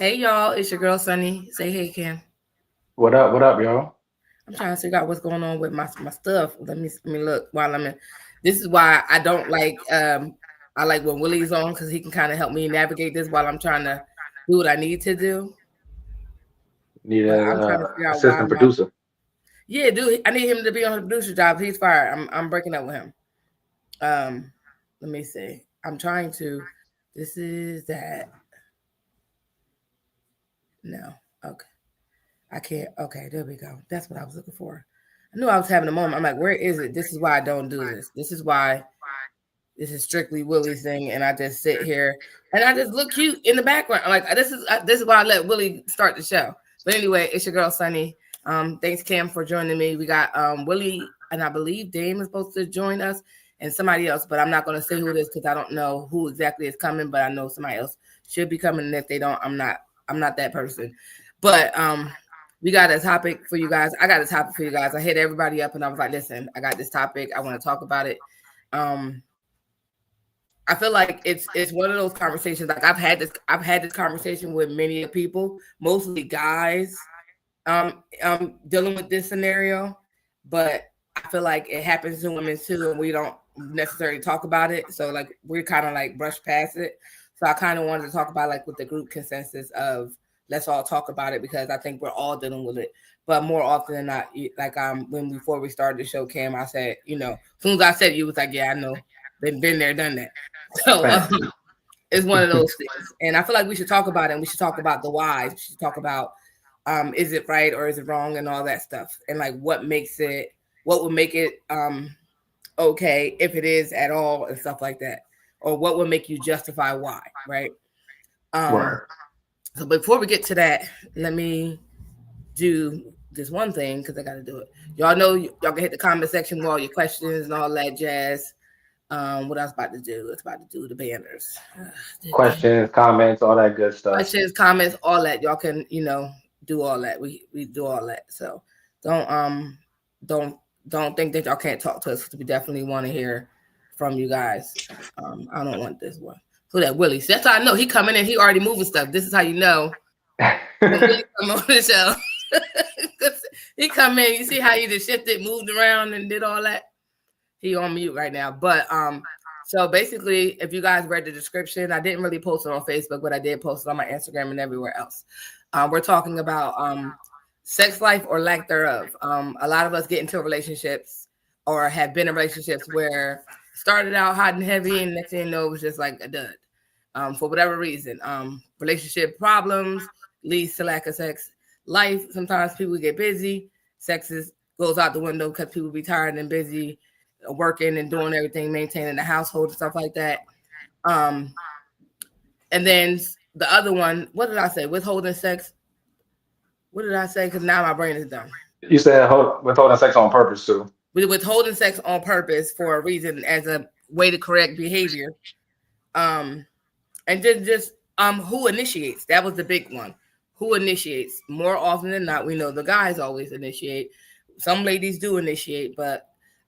Hey y'all, it's your girl Sunny. Say hey, Cam. What up, y'all? I'm trying to figure out what's going on with my stuff. Let me look while I'm in. This is why I don't like I like when Willie's on because he can kind of help me navigate this while I'm trying to do what I need to do. Need But an I'm trying to figure out why assistant my producer. yeah, dude. I need him to be on the producer job. He's fired. I'm breaking up with him. Um, let me see. I'm trying to. This is that. No. Okay. I can't. Okay, there we go. That's what I was looking for. I knew I was having a moment. I'm like, where is it? This is why I don't do this. This is why this is strictly Willie's thing, and I just sit here and I just look cute in the background. Like this is why I let Willie start the show. But anyway, it's your girl Sunny. Thanks Cam for joining me. We got Willie and I believe Dame is supposed to join us and somebody else, but I'm not going to say who it is because I don't know who exactly is coming. But I know somebody else should be coming, and if they don't, I'm not. I'm not that person. But we got a topic for you guys. I got a topic for you guys. I hit everybody up and I was like, listen, I got this topic. I want to talk about it. Um, I feel like it's one of those conversations. Like I've had this conversation with many people, mostly guys, dealing with this scenario. But I feel like it happens to women too, and we don't necessarily talk about it. So like we're kind of like brush past it. So I kind of wanted to talk about like with the group consensus of let's all talk about it because I think we're all dealing with it. But more often than not, like when before we started the show, Cam, I said, as soon as I said you was like, yeah, I know, been there, done that. So Facts. it's one of those things, and I feel like we should talk about it. And we should talk about the whys. We should talk about is it right or is it wrong and all that stuff, and like what would make it okay if it is at all and stuff like that, or what would make you justify why, right? Um, Word. so before we get to that, let me do this one thing because I got to do it. Y'all know y'all can hit the comment section with all your questions and all that jazz. What I was about to do? It's about to do the banners. Questions, comments, all that good stuff. Questions, comments, all that. Y'all can, do all that. We do all that. So don't don't don't think that y'all can't talk to us because we definitely want to hear from you guys. I don't want this one. Who that Willie? See, that's how I know he coming in. He already moving stuff. This is how you know when Willie come on the show. He come in. You see how he just shifted, moved around, and did all that. He on mute right now. But so basically, if you guys read the description, I didn't really post it on Facebook, but I did post it on my Instagram and everywhere else. We're talking about sex life or lack thereof. A lot of us get into relationships or have been in relationships where started out hot and heavy, and next thing you know, it was just like a dud. For whatever reason, relationship problems leads to lack of sex life. Sometimes people get busy, goes out the window because people be tired and busy working and doing everything, maintaining the household and stuff like that. Um, and then the other one, what did I say? Withholding sex. What did I say? Because now my brain is done. You said withholding sex on purpose too. Withholding sex on purpose for a reason as a way to correct behavior. Um, and just who initiates? That was the big one. Who initiates? More often than not, we know the guys always initiate. Some ladies do initiate, but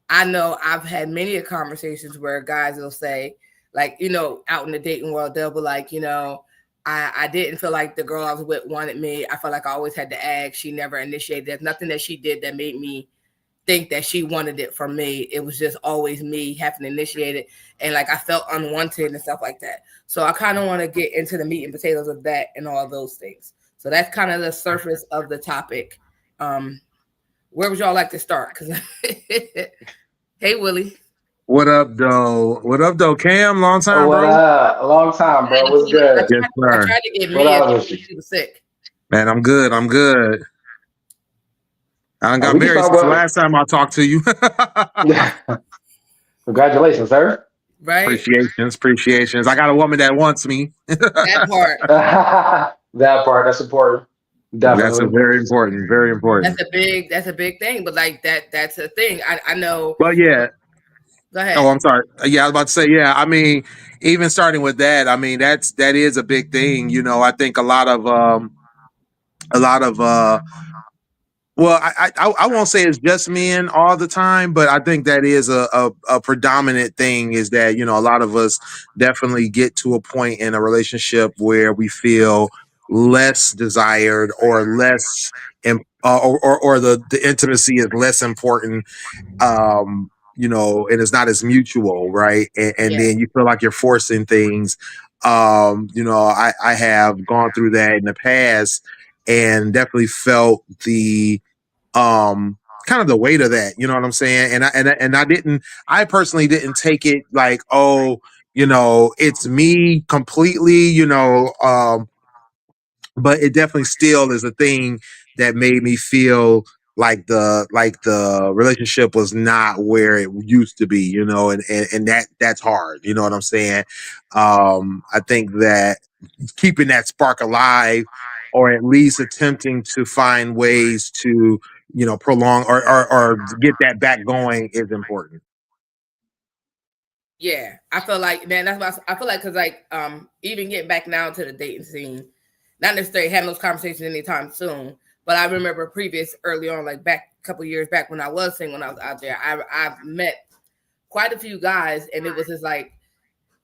I know I've had many conversations where guys will say, like, out in the dating world, they'll be like, I didn't feel like the girl I was with wanted me. I felt like I always had to ask. She never initiated. There's nothing that she did that made me think that she wanted it from me. It was just always me having to initiate it. And like I felt unwanted and stuff like that. So I kind of want to get into the meat and potatoes of that and all those things. So that's kind of the surface of the topic. Where would y'all like to start? Because hey, Willie. What up, though? What up, though? Cam, long Oh, time, what bro. up? A long time, bro. What's good? Yes, I sir. tried to get What Mia up because with you? she was sick. Man, I'm good. I'm good. I done got We can married start since the with. last time I talked to you. Congratulations, sir. Right? Appreciations. I got a woman that wants me. That part. That part, that's important. That's a Definitely. very important, very important. That's a big thing. But like that's a thing. I know. But yeah. Go Oh, ahead. I'm sorry. Yeah, I was about to say, yeah. I mean, even starting with that, I mean, that is a big thing. I think a lot of Well, I won't say it's just men all the time, but I think that is a predominant thing is that, you know, a lot of us definitely get to a point in a relationship where we feel less desired or less, or the intimacy is less important, you know, and it's not as mutual, right? And Yeah. then you feel like you're forcing things. You know, I have gone through that in the past and definitely felt the kind of the weight of that, you know what I'm saying? And I didn't, I personally didn't take it like, oh, you know, it's me completely, you know, but it definitely still is a thing that made me feel like the relationship was not where it used to be, you know, and that's hard, you know what I'm saying? I think that keeping that spark alive, or at least attempting to find ways to, you know, prolong or get that back going is important. Yeah, I feel like, man, that's why I feel like, because like even getting back now to the dating scene, not necessarily having those conversations anytime soon, but I remember previous early on, like back a couple years back when I was single, when I was out there, I've met quite a few guys, and it was just like,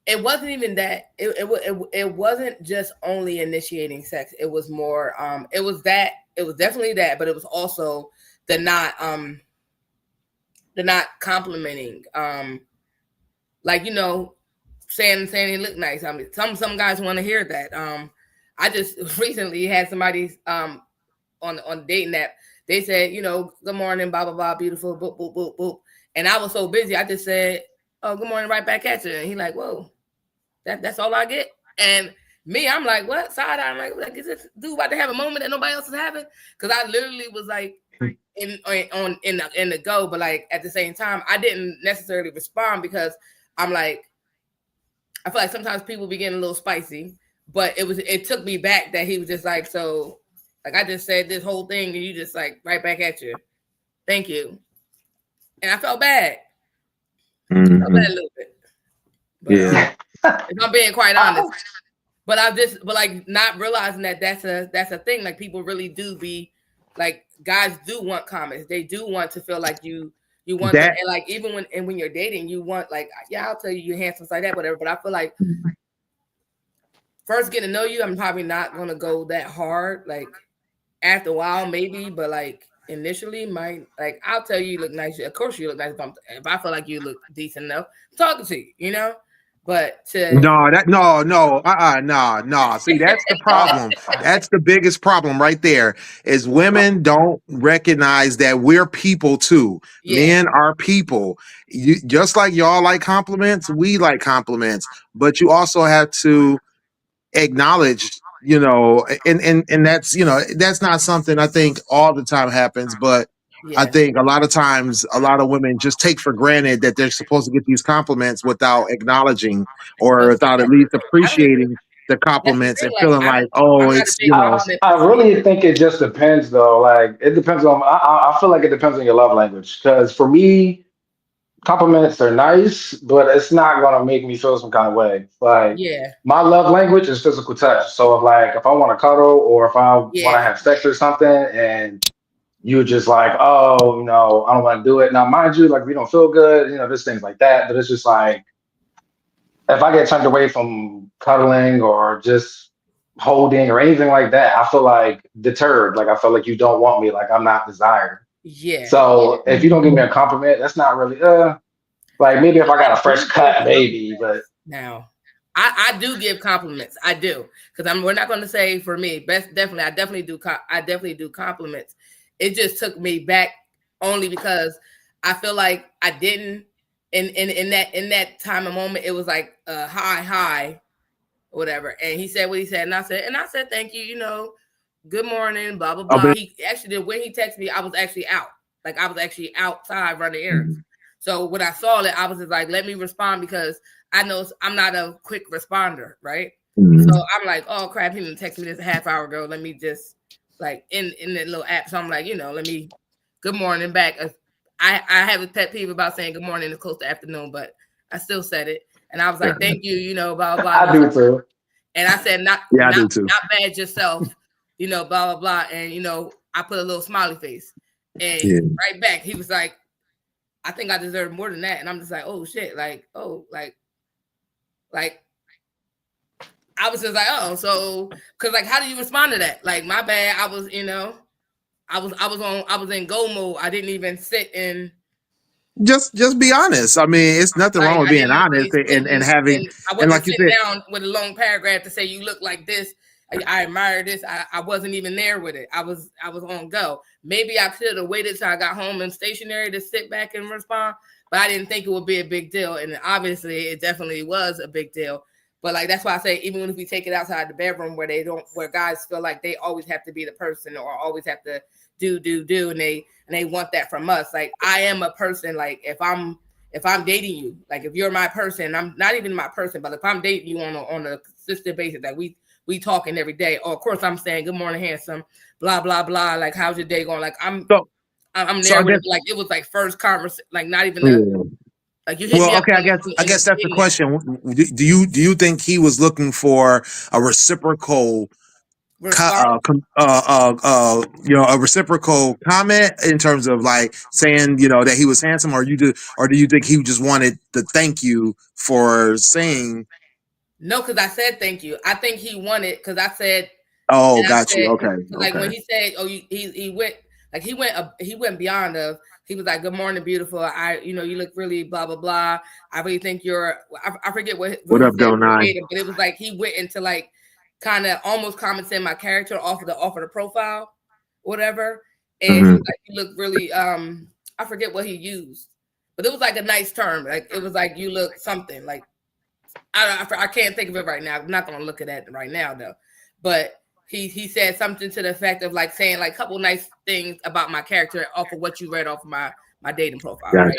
it wasn't even that it wasn't just only initiating sex. It was more it was that, it was definitely that, but it was also the not complimenting, like, you know, saying they look nice. I mean, some guys want to hear that. I just recently had somebody on dating app. They said, you know, good morning, blah blah blah, beautiful, boop boop boop boop. And I was so busy, I just said, oh, good morning, right back at you. And he like, whoa, that's all I get. And me, I'm like, what? Side eye, I'm like, is this dude about to have a moment that nobody else is having? Because I literally was like in the go, but like at the same time, I didn't necessarily respond because I'm like, I feel like sometimes people be getting a little spicy, but it took me back that he was just like, so like I just said this whole thing and you just like right back at you. Thank you. And I felt bad. I felt bad a little bit. But Yeah. if I'm being quite honest. But but like not realizing that that's a thing. Like people really do be like, guys do want comments. They do want to feel like you want them. That And like even when you're dating, you want like, yeah, I'll tell you you're handsome, like that, whatever. But I feel like first getting to know you, I'm probably not gonna go that hard. Like after a while, maybe, but like initially, like I'll tell you look nice. Of course you look nice if I feel like you look decent enough. I'm talking to you, you know. But to no. See, that's the problem. That's the biggest problem right there. Is women don't recognize that we're people too. yeah, Men are people. You just like y'all like compliments, we like compliments, but you also have to acknowledge, you know, and that's, you know, that's not something I think all the time happens, but I yeah. think a lot of times a lot of women just take for granted that they're supposed to get these compliments without acknowledging or But see, without at that's the least thing. I don't even. appreciating the That's the compliments thing. and Like feeling I like, don't. oh, I'm not a it's, big you know, compliment I person either. really think it just depends though. Like it depends on. I feel like it depends on your love language. Because for me, compliments are nice, but it's not gonna make me feel some kind of way. Like Yeah, my love language is physical touch. So if I want to cuddle or if I want to yeah, have sex or something, and you just like, oh, you know, I don't want to do it. Now, mind you, like we don't feel good, you know, there's things like that. But it's just like if I get turned away from cuddling or just holding or anything like that, I feel like deterred. Like I feel like you don't want me. Like I'm not desired. yeah. So if you don't give me a compliment, that's not really like maybe if But I I got a fresh do give cut, maybe. But compliments now. I do give compliments. I do, because we're not going to say for me. Best definitely. I definitely do. I definitely do compliments. It just took me back only because I feel like I didn't in that time and moment. It was like hi, whatever. And he said what he said, and I said thank you. You know, good morning, blah blah a blah. bit. He actually did, when he texted me, I was actually out. Like I was actually outside running errands. So when I saw it, I was just like, let me respond, because I know I'm not a quick responder, right? So I'm like, oh crap, he didn't text me this a half hour ago. Let me just like in the little app. So I'm like, you know, let me good morning back. I have a pet peeve about saying good morning as close to afternoon, but I still said it. And I was like, thank you, you know, blah blah I blah. do too. And I said, not Yeah, I not do too. not bad yourself, you know, blah blah blah. And you know, I put a little smiley face. And right back, he was like, I think I deserve more than that. And I'm just like, oh shit, like I was just like, oh, so because like, how do you respond to that? Like, my bad, I was, I was in go mode. I didn't even sit in. Just be honest. I mean, it's nothing wrong with being honest and having, I and wasn't like you sitting said, down with a long paragraph to say you look like this. I admire this. I wasn't even there with it. I was on go. Maybe I could have waited till I got home and stationary to sit back and respond, but I didn't think it would be a big deal. And obviously, it definitely was a big deal. But like, that's why I say, even if we take it outside the bedroom, where guys feel like they always have to be the person or always have to do, and they want that from us. Like, I am a person. Like, if I'm dating you, like if you're my person, I'm not even my person, but if I'm dating you on a consistent basis, that we talking every day. Or of course I'm saying, good morning, handsome, blah, blah, blah. Like, how's your day going? Like, I'm there with it. Like, it was like first conversation, like not even like you hit me up. Okay, I guess that's the question. Do you think he was looking for a reciprocal a reciprocal comment in terms of like saying, that he was handsome, or do you think he just wanted to thank you for saying? No, because I said thank you. I think he wanted, because I said, oh, got you. Okay. Like when he said, oh, he went, like he went beyond of, he was like, good morning, beautiful. You look really blah, blah, blah. I really think I forget what up, he said verbatim, but it was like, he went into like, kind of almost commenting my character off of the profile, whatever. And he was like, you look really, I forget what he used, but it was like a nice term. Like, it was like, you look something like, I can't think of it right now. I'm not going to look at that right now though. But he said something to the effect of like saying like a couple nice things about my character off of what you read off of my dating profile. Gotcha.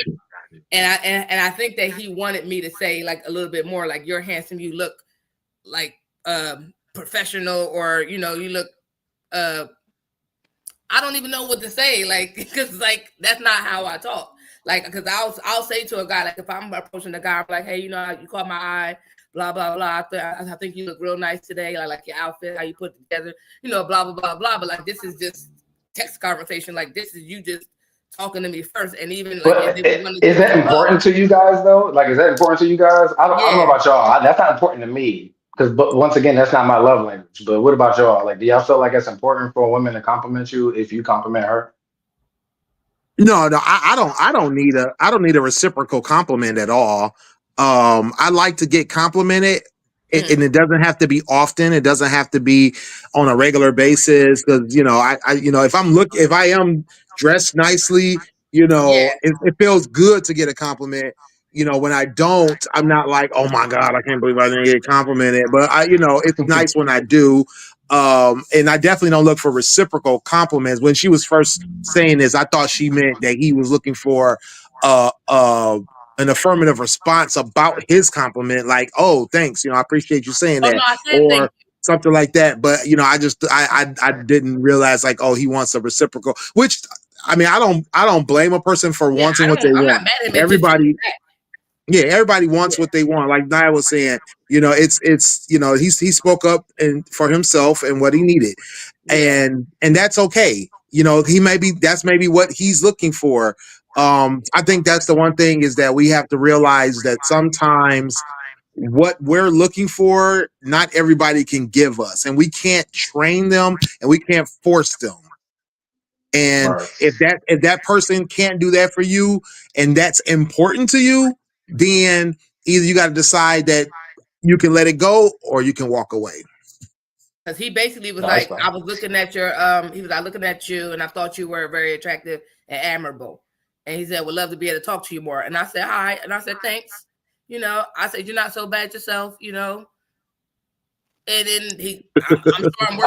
Right? And I think that he wanted me to say like a little bit more like, you're handsome, you look like professional, or you look I don't even know what to say, like, because like that's not how I talk. Like, because I'll say to a guy, like if I'm approaching a guy, I'm like, hey, you caught my eye, blah blah blah. I think you look real nice today. I like your outfit, how you put it together, blah blah blah blah. But like, this is just text conversation. Like, this is you just talking to me first, and even like, is that important to you guys though? Like, is that important to you guys? I don't know about y'all. That's not important to me. But once again, that's not my love language. But what about y'all? Like, do y'all feel like it's important for a woman to compliment you if you compliment her? No, I don't need a reciprocal compliment at all. I like to get complimented, and it doesn't have to be often. It doesn't have to be on a regular basis. Because if I am dressed nicely, it feels good to get a compliment. When I don't, I'm not like, oh my God, I can't believe I didn't get complimented. But it's nice when I do. And I definitely don't look for reciprocal compliments. When she was first saying this, I thought she meant that he was looking for an affirmative response about his compliment, like, oh, thanks, I appreciate you saying that, or something like that. But I didn't realize like, oh, he wants a reciprocal, which I mean, I don't blame a person for wanting what they want. Everybody wants what they want. Like Nia was saying, he spoke up for himself and what he needed, and that's okay. That's maybe what he's looking for. I think that's the one thing, is that we have to realize that sometimes what we're looking for, not everybody can give us, and we can't train them and we can't force them. And if that person can't do that for you, and that's important to you, then either you got to decide that you can let it go or you can walk away. Because he basically was I was looking at your he was like, looking at you, and I thought you were very attractive and admirable. And he said, would love to be able to talk to you more. And I said, hi. And I said, thanks. I said, you're not so bad yourself, And then I'm sure I'm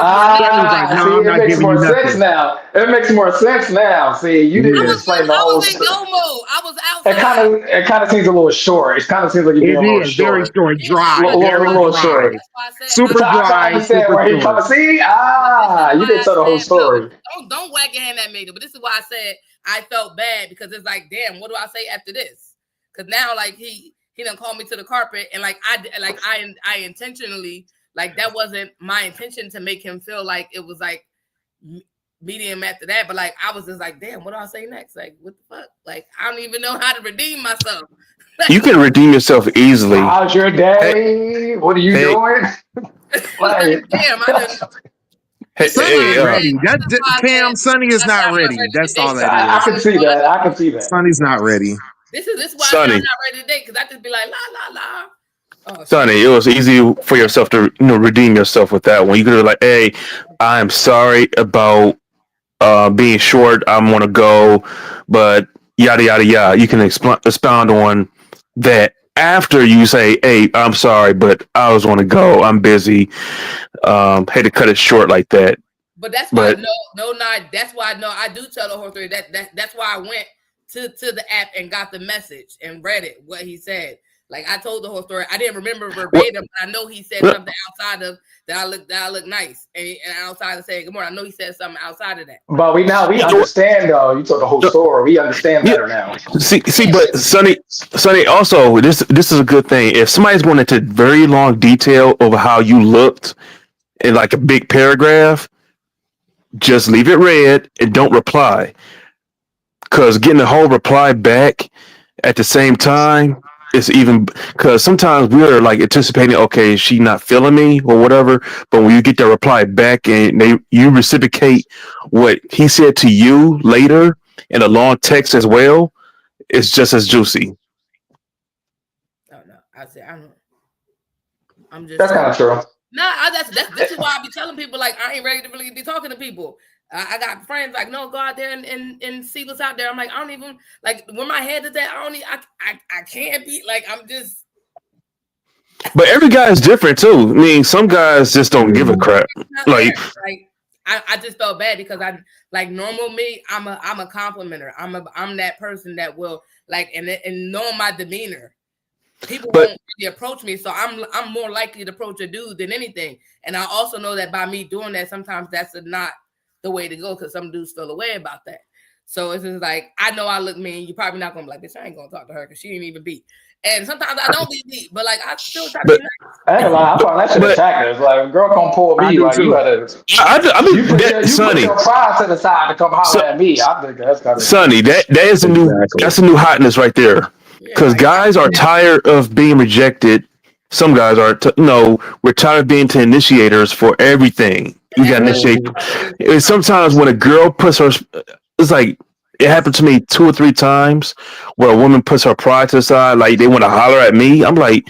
working. It makes more sense now. It makes more sense now. See, you didn't explain the whole story. I was outside. It kind of seems a little short. It kind of seems like you're being a little short. Very short, dry. A little short. Super dry. I understand where he comes. See, you didn't tell the whole story. Don't whack your hand at me. But this is why I said I felt bad, because it's like, damn, what do I say after this? Because now, like, he done called me to the carpet, and like I intentionally, like, that wasn't my intention to make him feel like it was like medium after that. But like, I was just like, damn, what do I say next? Like, what the fuck? Like, I don't even know how to redeem myself. You can redeem yourself easily. How's your day? What are you doing? Like, damn, I didn't. Hey, Sonny hey, ain't ready. Cam, Sonny is not ready. That's all I that can see that. I can see is. that. Sonny's not ready. This is why Sonny. I'm not ready to date, because I just be like, la la la. Oh, Sonny, it was easy for yourself to redeem yourself with that one. You could have like, hey, I'm sorry about being short. I'm gonna go, but yada yada yada. You can expound on that after you say, hey, I'm sorry, but I was want to go. I'm busy. Had to cut it short like that. But that's why that's why I do tell the whole story. That's why I went to the app and got the message and read it, what he said. Like, I told the whole story. I didn't remember verbatim, but I know he said something outside of that I look nice, and outside of saying good morning, I know he said something outside of that. But we understand though. You told the whole story. We understand better now. See, but Sonny, also this is a good thing. If somebody's going into very long detail over how you looked in like a big paragraph, just leave it read and don't reply. Because getting a whole reply back at the same time is even, because sometimes we're like anticipating, okay, she not feeling me or whatever. But when you get the reply back and you reciprocate what he said to you later in a long text as well, it's just as juicy. Oh no, I don't. I'm just. That's kind of true. Nah, this is why I be telling people, like, I ain't ready to really be talking to people. I got friends like, no, go out there and see what's out there. I'm like, I don't even, like, where my head is at, I can't be, like, I'm just. But every guy is different too. I mean, some guys just don't give a crap. Like I just felt bad because I, like, normal me, I'm a complimenter. I'm that person that will, like, and knowing my demeanor, people won't really approach me, so I'm more likely to approach a dude than anything. And I also know that by me doing that, sometimes that's not the way to go, because some dudes feel away about that. So it's just like, I know I look mean. You're probably not gonna be like, bitch, I ain't gonna talk to her because she ain't even beat. And sometimes I don't be beat, but like, I still try to be nice. I ain't lie. I find that shit attractive. Like, a girl gonna pull me, like, you gotta. you put Sonny, your pride to the side to come holler at me. I think that's kind of. Sonny, that is a new that's a new hotness right there. Because guys are tired of being rejected. Some guys are, we're tired of being initiators for everything. You got to initiate. And sometimes when a girl puts her, it's like, it happened to me 2 or 3 times where a woman puts her pride to the side, like they want to holler at me. I'm like,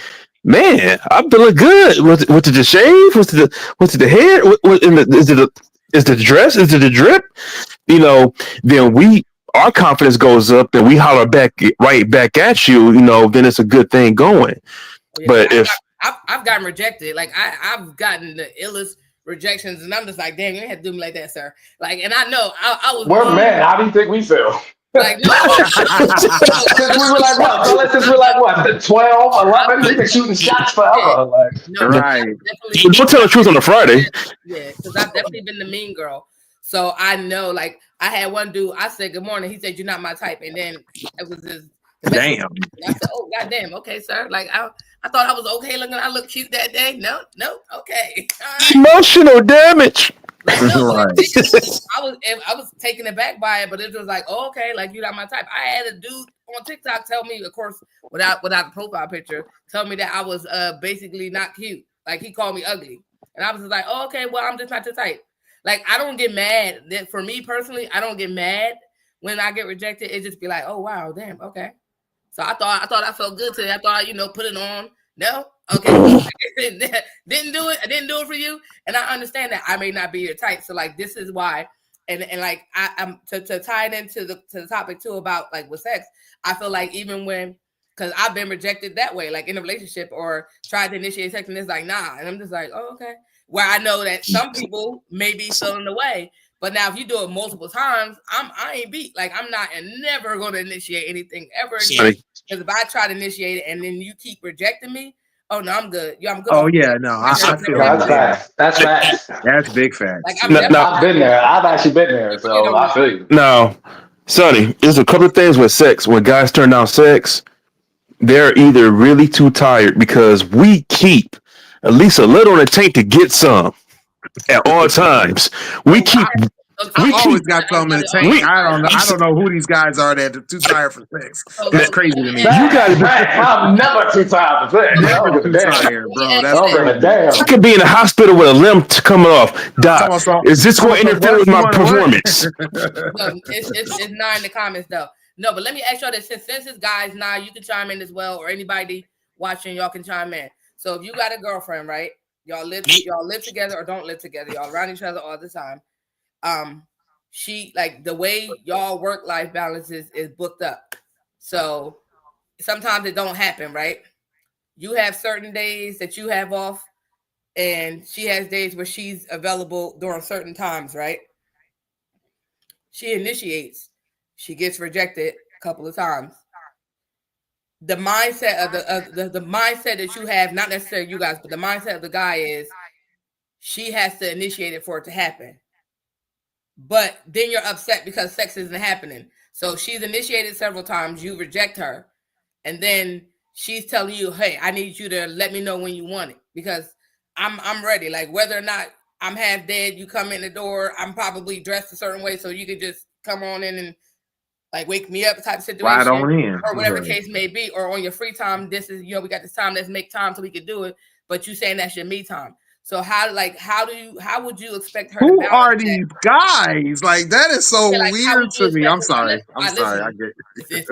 man, I'm feeling good. Was it the shave? Was it the hair? Is the dress? Is it the drip? Then our confidence goes up and we holler back right back at you, then it's a good thing going. Yeah, but I've gotten rejected, like I've gotten the illest rejections, and I'm just like, damn, you didn't have to do me like that, sir. Like, and I know I was. We're men. How do you think we feel? Like, no. Since we were like what? Since we were like what? 12, 11? We've been shooting shots forever. Like, no, right. Don't tell the truth on a Friday. Yeah, because I've definitely been the mean girl. So I know, like, I had one dude, I said good morning. He said, you're not my type. And then it was this. Damn. I said, oh, goddamn. Okay, sir. Like, I thought I was okay looking. I looked cute that day. No, okay. Right. Emotional damage. Like, no, Right. I was taken aback by it, but it was like, oh, okay, like, you're not my type. I had a dude on TikTok tell me, of course, without the profile picture, tell me that I was basically not cute. Like, he called me ugly. And I was just like, oh, okay, well, I'm just not your type. Like, I don't get mad. That for me personally, I don't get mad when I get rejected. It just be like, oh, wow, damn, okay. So I thought I felt good today. I thought, put it on. No, okay. Didn't do it. I didn't do it for you. And I understand that I may not be your type. So like, this is why. And like, I'm to tie it into the topic too about like with sex. I feel like even when, because I've been rejected that way, like in a relationship or tried to initiate sex and it's like, nah. And I'm just like, oh, okay. Where I know that some people may be feeling the way. But now if you do it multiple times, I ain't beat. Like, I'm not and never going to initiate anything ever again. Because if I try to initiate it and then you keep rejecting me, oh no, I'm good. Yeah, I'm good. Oh yeah, no, I feel that's facts. That's facts. That's big facts. Like, I've been there. I've actually been there, so I feel you. No, Sonny, there's a couple of things with sex. When guys turn down sex, they're either really too tired because we keep at least a little in the tank to get some at all times. We keep I We always keep got something in the tank. I don't know who these guys are that are too tired for sex. That's crazy to me. You gotta be- I'm never too tired for sex. I Never don't give a too damn. tired, bro. I That's don't give a crazy. damn. I could be in the hospital with a limb coming off. Doc, is this going to interfere with my performance? No, it's not in the comments though. No, but let me ask y'all this: since it's guys now, you can chime in as well, or anybody watching, y'all can chime in. So if you got a girlfriend, right? Y'all live together or don't live together, y'all around each other all the time. She like the way y'all work-life balance is booked up. So sometimes it don't happen, right? You have certain days that you have off, and she has days where she's available during certain times, right? She initiates, she gets rejected a couple of times. The mindset of the mindset that you have, not necessarily you guys, but the mindset of the guy is she has to initiate it for it to happen. But then you're upset because sex isn't happening. So she's initiated several times, you reject her, and then she's telling you, hey, I need you to let me know when you want it because I'm ready. Like whether or not I'm half dead, you come in the door, I'm probably dressed a certain way, so you could just come on in and like wake me up type of situation. Right on in. Or whatever the case may be, or on your free time, this is, we got this time, let's make time so we can do it. But you saying that's your me time. So how would you expect her Who to are these guys? Like that is so weird to me. I'm sorry. I get it. It's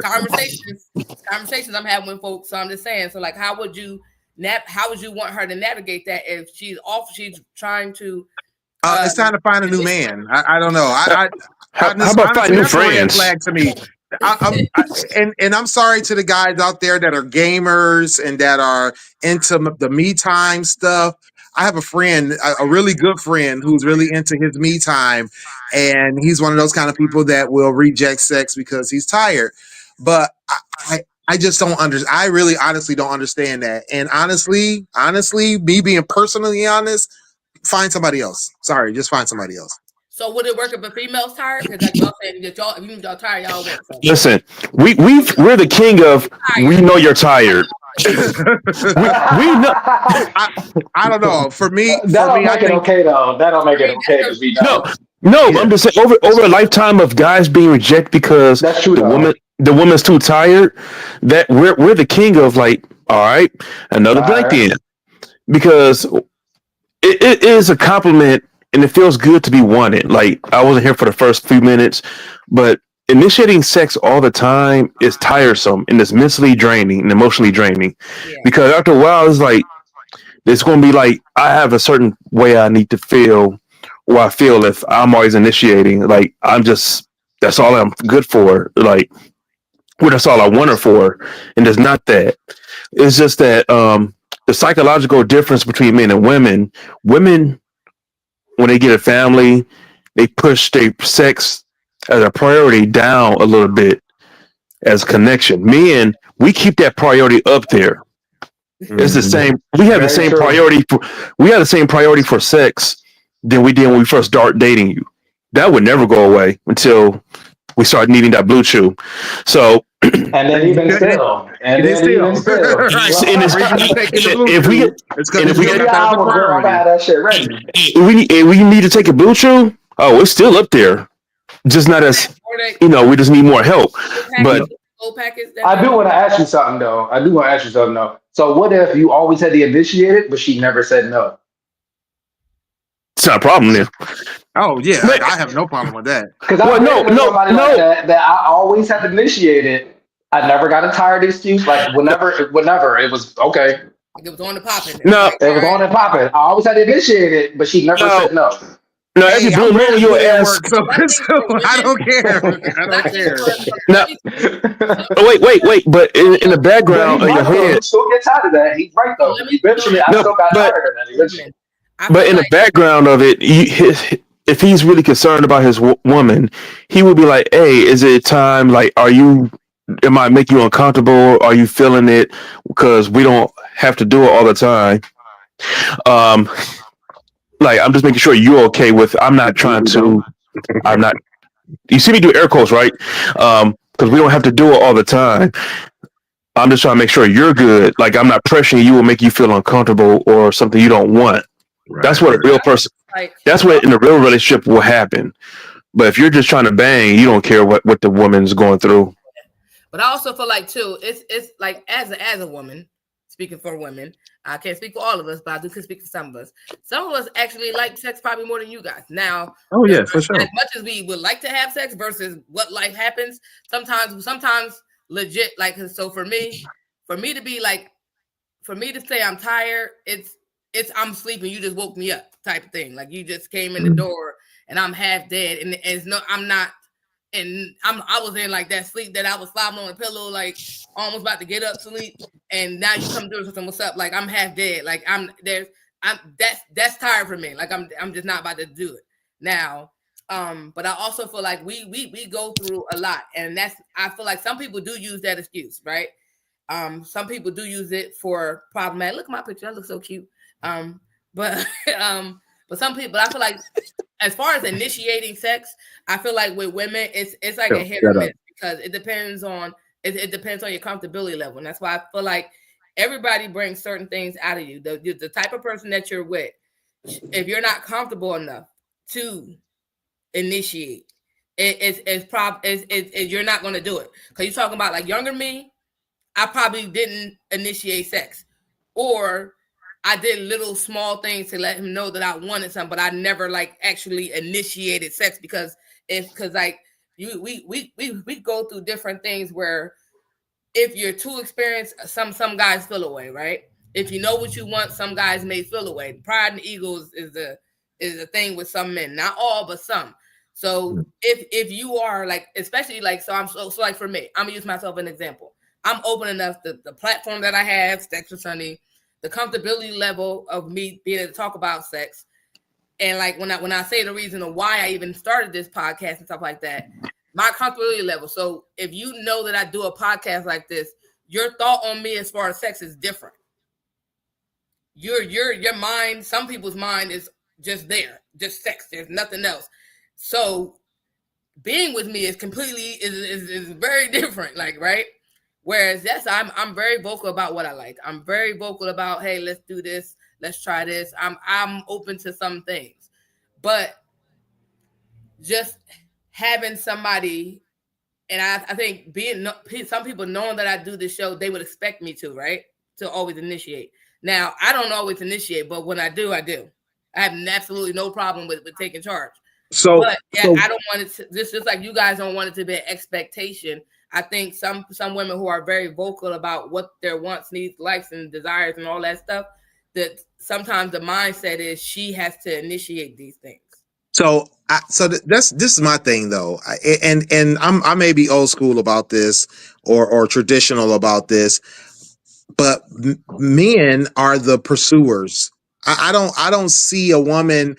conversations I'm having with folks. So I'm just saying. So like, how would you want her to navigate that if she's trying to? It's time to find a new man. I don't know. How about finding new that's a red friends? flag to me. I'm sorry to the guys out there that are gamers and that are into the me time stuff. I have a friend, a really good friend, who's really into his me time, and he's one of those kind of people that will reject sex because he's tired. But I just don't understand. I really honestly don't understand that. And honestly, me being personally honest, find somebody else. Sorry, just find somebody else. So would it work if a female's tired? Because like y'all saying that y'all tired, y'all work. So. Listen, we're the king of we know you're tired. we know. I don't know. For me, that'll make it okay though. That'll make it okay because we know. No, I'm just saying over a lifetime of guys being rejected because that's true, the woman's too tired. That we're the king of like, all right, another blank then, because it is a compliment and it feels good to be wanted. Like I wasn't here for the first few minutes, but initiating sex all the time is tiresome and it's mentally draining and emotionally draining. Yeah. Because after a while, it's like it's going to be like I have a certain way I need to feel, or I feel if I'm always initiating. Like that's all I'm good for. Like, well, that's all I want her for, and it's not that. It's just that the psychological difference between men and women. Women, when they get a family, they push their sex as a priority down a little bit as connection. Men, we keep that priority up there. Mm-hmm. It's the same. We have the same priority. We have the same priority for sex than we did when we first start dating you. That would never go away until we start needing that blue chew. So, and then even still, if we get that shit ready, we need to take a blue chew. Oh, it's still up there, just not as we just need more help. But I do want to ask you something though. So what if you always had to initiate it, but she never said no? It's not a problem then. Oh yeah, I have no problem with that. Because no. Like that I always had to initiate it. I never got a tired excuse. Like whenever it was okay. It was on the popping. No, it was on the popping. I always had to initiate it, but she never said no. No, every blue moon you'll ask. So I don't care. No. Wait. But in the background of your head, you still get tired of that. He's right though. Eventually, I still got tired of that. Eventually. But in the background of it, if he's really concerned about his woman, he would be like, "Hey, is it time? Like, am I making you uncomfortable? Are you feeling it? Because we don't have to do it all the time. Like, I'm just making sure you're okay with. I'm not trying to. I'm not. You see me do air quotes, right? Because we don't have to do it all the time. I'm just trying to make sure you're good. Like, I'm not pressuring you or make you feel uncomfortable or something you don't want." Right. That's what a real person. That's what in a real relationship will happen. But if you're just trying to bang, you don't care what the woman's going through. But I also feel like too, it's like as a woman, speaking for women, I can't speak for all of us, but I do can speak for some of us. Some of us actually like sex probably more than you guys. Now, Oh yeah, for sure. as much as we would like to have sex versus what life happens, sometimes legit, like, so for me to be like, for me to say I'm tired, it's I'm sleeping, you just woke me up type of thing. Like you just came in the door and I'm half dead, and it's no, I'm not. And I was in like that sleep that I was slobbing on the pillow, like almost about to get up sleep. And now you come through something, what's up? Like I'm half dead. Like that's tired for me. Like I'm just not about to do it now. But I also feel like we go through a lot, and I feel like some people do use that excuse, right? Some people do use it for problematic. Look at my picture, I look so cute. But some people, I feel like as far as initiating sex, I feel like with women, it's like a hit or miss because it depends on your comfortability level. And that's why I feel like everybody brings certain things out of you. The type of person that you're with, if you're not comfortable enough to initiate, you're not going to do it. Because you're talking about like younger me, I probably didn't initiate sex, or I did little small things to let him know that I wanted something, but I never like actually initiated sex because like we go through different things where if you're too experienced, some guys feel away, right? If you know what you want, some guys may feel away. Pride and ego is a thing with some men, not all, but some. So if you are like, especially like, so like for me, I'm gonna use myself as an example. I'm open enough, the platform that I have, Sex with Sunny, the comfortability level of me being able to talk about sex. And like when I say the reason of why I even started this podcast and stuff like that, my comfortability level. So if you know that I do a podcast like this, your thought on me as far as sex is different. Your mind, some people's mind is just there, just sex. There's nothing else. So being with me is completely is very different, like, right? Whereas yes, I'm very vocal about what I like. I'm very vocal about, hey, let's do this, let's try this. I'm open to some things, but just having somebody, and I think some people knowing that I do this show, they would expect me to, right? To always initiate. Now I don't always initiate, but when I do, I do. I have absolutely no problem with taking charge. But I don't want it to, just like you guys don't want it to be an expectation. I think some women who are very vocal about what their wants, needs, likes, and desires and all that stuff, that sometimes the mindset is she has to initiate these things. So this is my thing though, and I may be old school about this or traditional about this, but men are the pursuers. I don't see a woman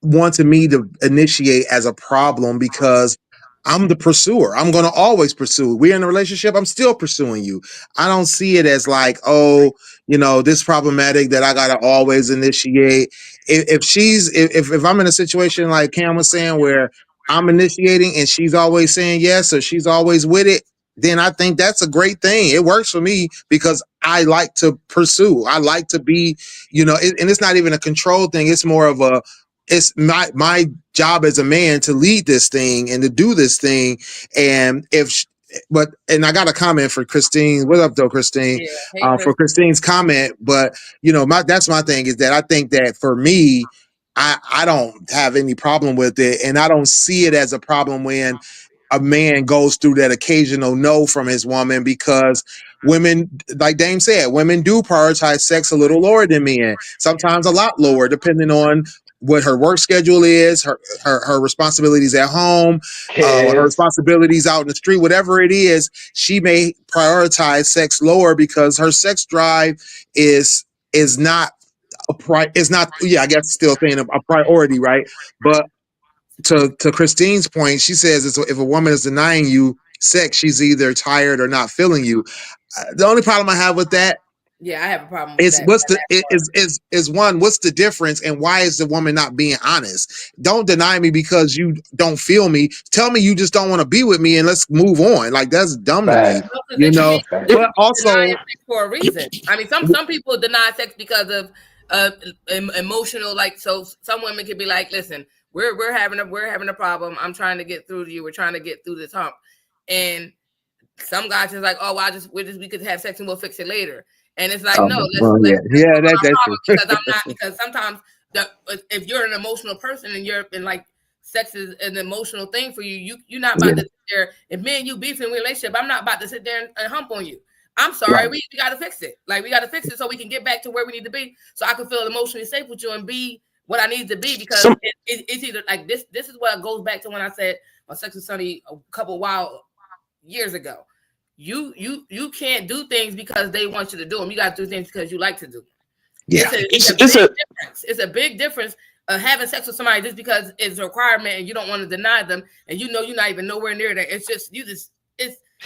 wanting me to initiate as a problem because I'm the pursuer. I'm going to always pursue. We're in a relationship. I'm still pursuing you. I don't see it as like, oh, this problematic that I got to always initiate. If I'm in a situation like Cam was saying, where I'm initiating and she's always saying yes, or she's always with it, then I think that's a great thing. It works for me because I like to pursue. I like to be, and it's not even a control thing. It's more of it's my job as a man to lead this thing and to do this thing. And and I got a comment for Christine. What up though, Christine? Yeah, for Christine's comment. But that's my thing, is that I think that for me, I don't have any problem with it. And I don't see it as a problem when a man goes through that occasional no from his woman, because women, like Dame said, women do prioritize sex a little lower than men, sometimes a lot lower, depending on what her work schedule is, her responsibilities at home, her responsibilities out in the street, whatever it is. She may prioritize sex lower because her sex drive is not I guess still saying a priority, right? But to Christine's point, she says if a woman is denying you sex, she's either tired or not feeling you. The only problem I have with that, I have a problem with that. What's the difference, and why is the woman not being honest? Don't deny me because you don't feel me. Tell me you just don't want to be with me, and let's move on. Like, that's dumb to me, But also for a reason. I mean, some people deny sex because of emotional, like, so some women could be like, listen, we're having a problem. I'm trying to get through to you. We're trying to get through this hump. And some guys is like, oh, well, we could have sex and we'll fix it later. And it's like, no, let's that's true. because sometimes if you're an emotional person and like sex is an emotional thing for you, you're not about to sit there. If me and you beef in a relationship, I'm not about to sit there and hump on you. I'm sorry, we got to fix it. Like, we got to fix it so we can get back to where we need to be, so I can feel emotionally safe with you and be what I need to be. Because it's either like this. This is what goes back to when I said on Sex with Sunny a couple years ago. You can't do things because they want you to do them. You got to do things because you like to do them. Yeah, it's a big difference of having sex with somebody just because it's a requirement and you don't want to deny them, and you're not even nowhere near that. It's just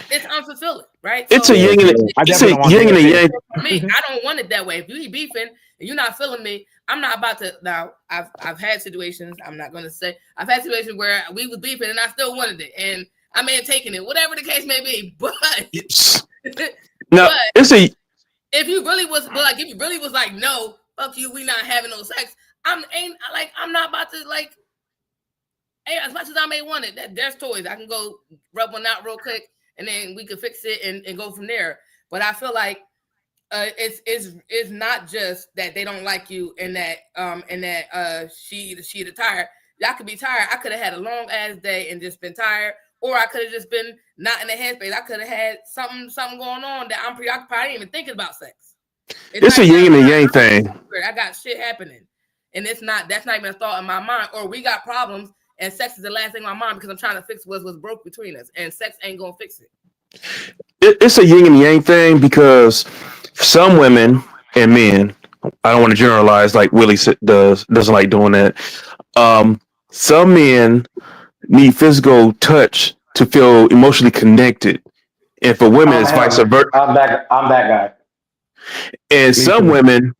it's unfulfilling, right? It's a yin and a yang. For me, I don't want it that way. If you beefing and you're not feeling me, I'm not about to. Now, I've had situations. I'm not going to say I've had situations where we was beefing and I still wanted it, and I may have taken it, whatever the case may be. But no, if you really was like, no, fuck you, we not having no sex. I'm not about to like. Hey, as much as I may want it, there's toys. I can go rub one out real quick, and then we can fix it and go from there. But I feel like it's not just that they don't like you and that she either tired. Y'all could be tired. I could have had a long ass day and just been tired, or I could have just been not in the headspace. I could have had something going on that I'm preoccupied. I ain't even thinking about sex. It's a yin and yang thing. I got shit happening, and that's not even a thought in my mind. Or we got problems. And sex is the last thing in my mind because I'm trying to fix what's broke between us, and sex ain't gonna fix it. It's a yin and yang thing because some women and men, I don't want to generalize like Willie doesn't like doing that. Some men need physical touch to feel emotionally connected, and for women, it's vice versa. I'm that guy. And some women.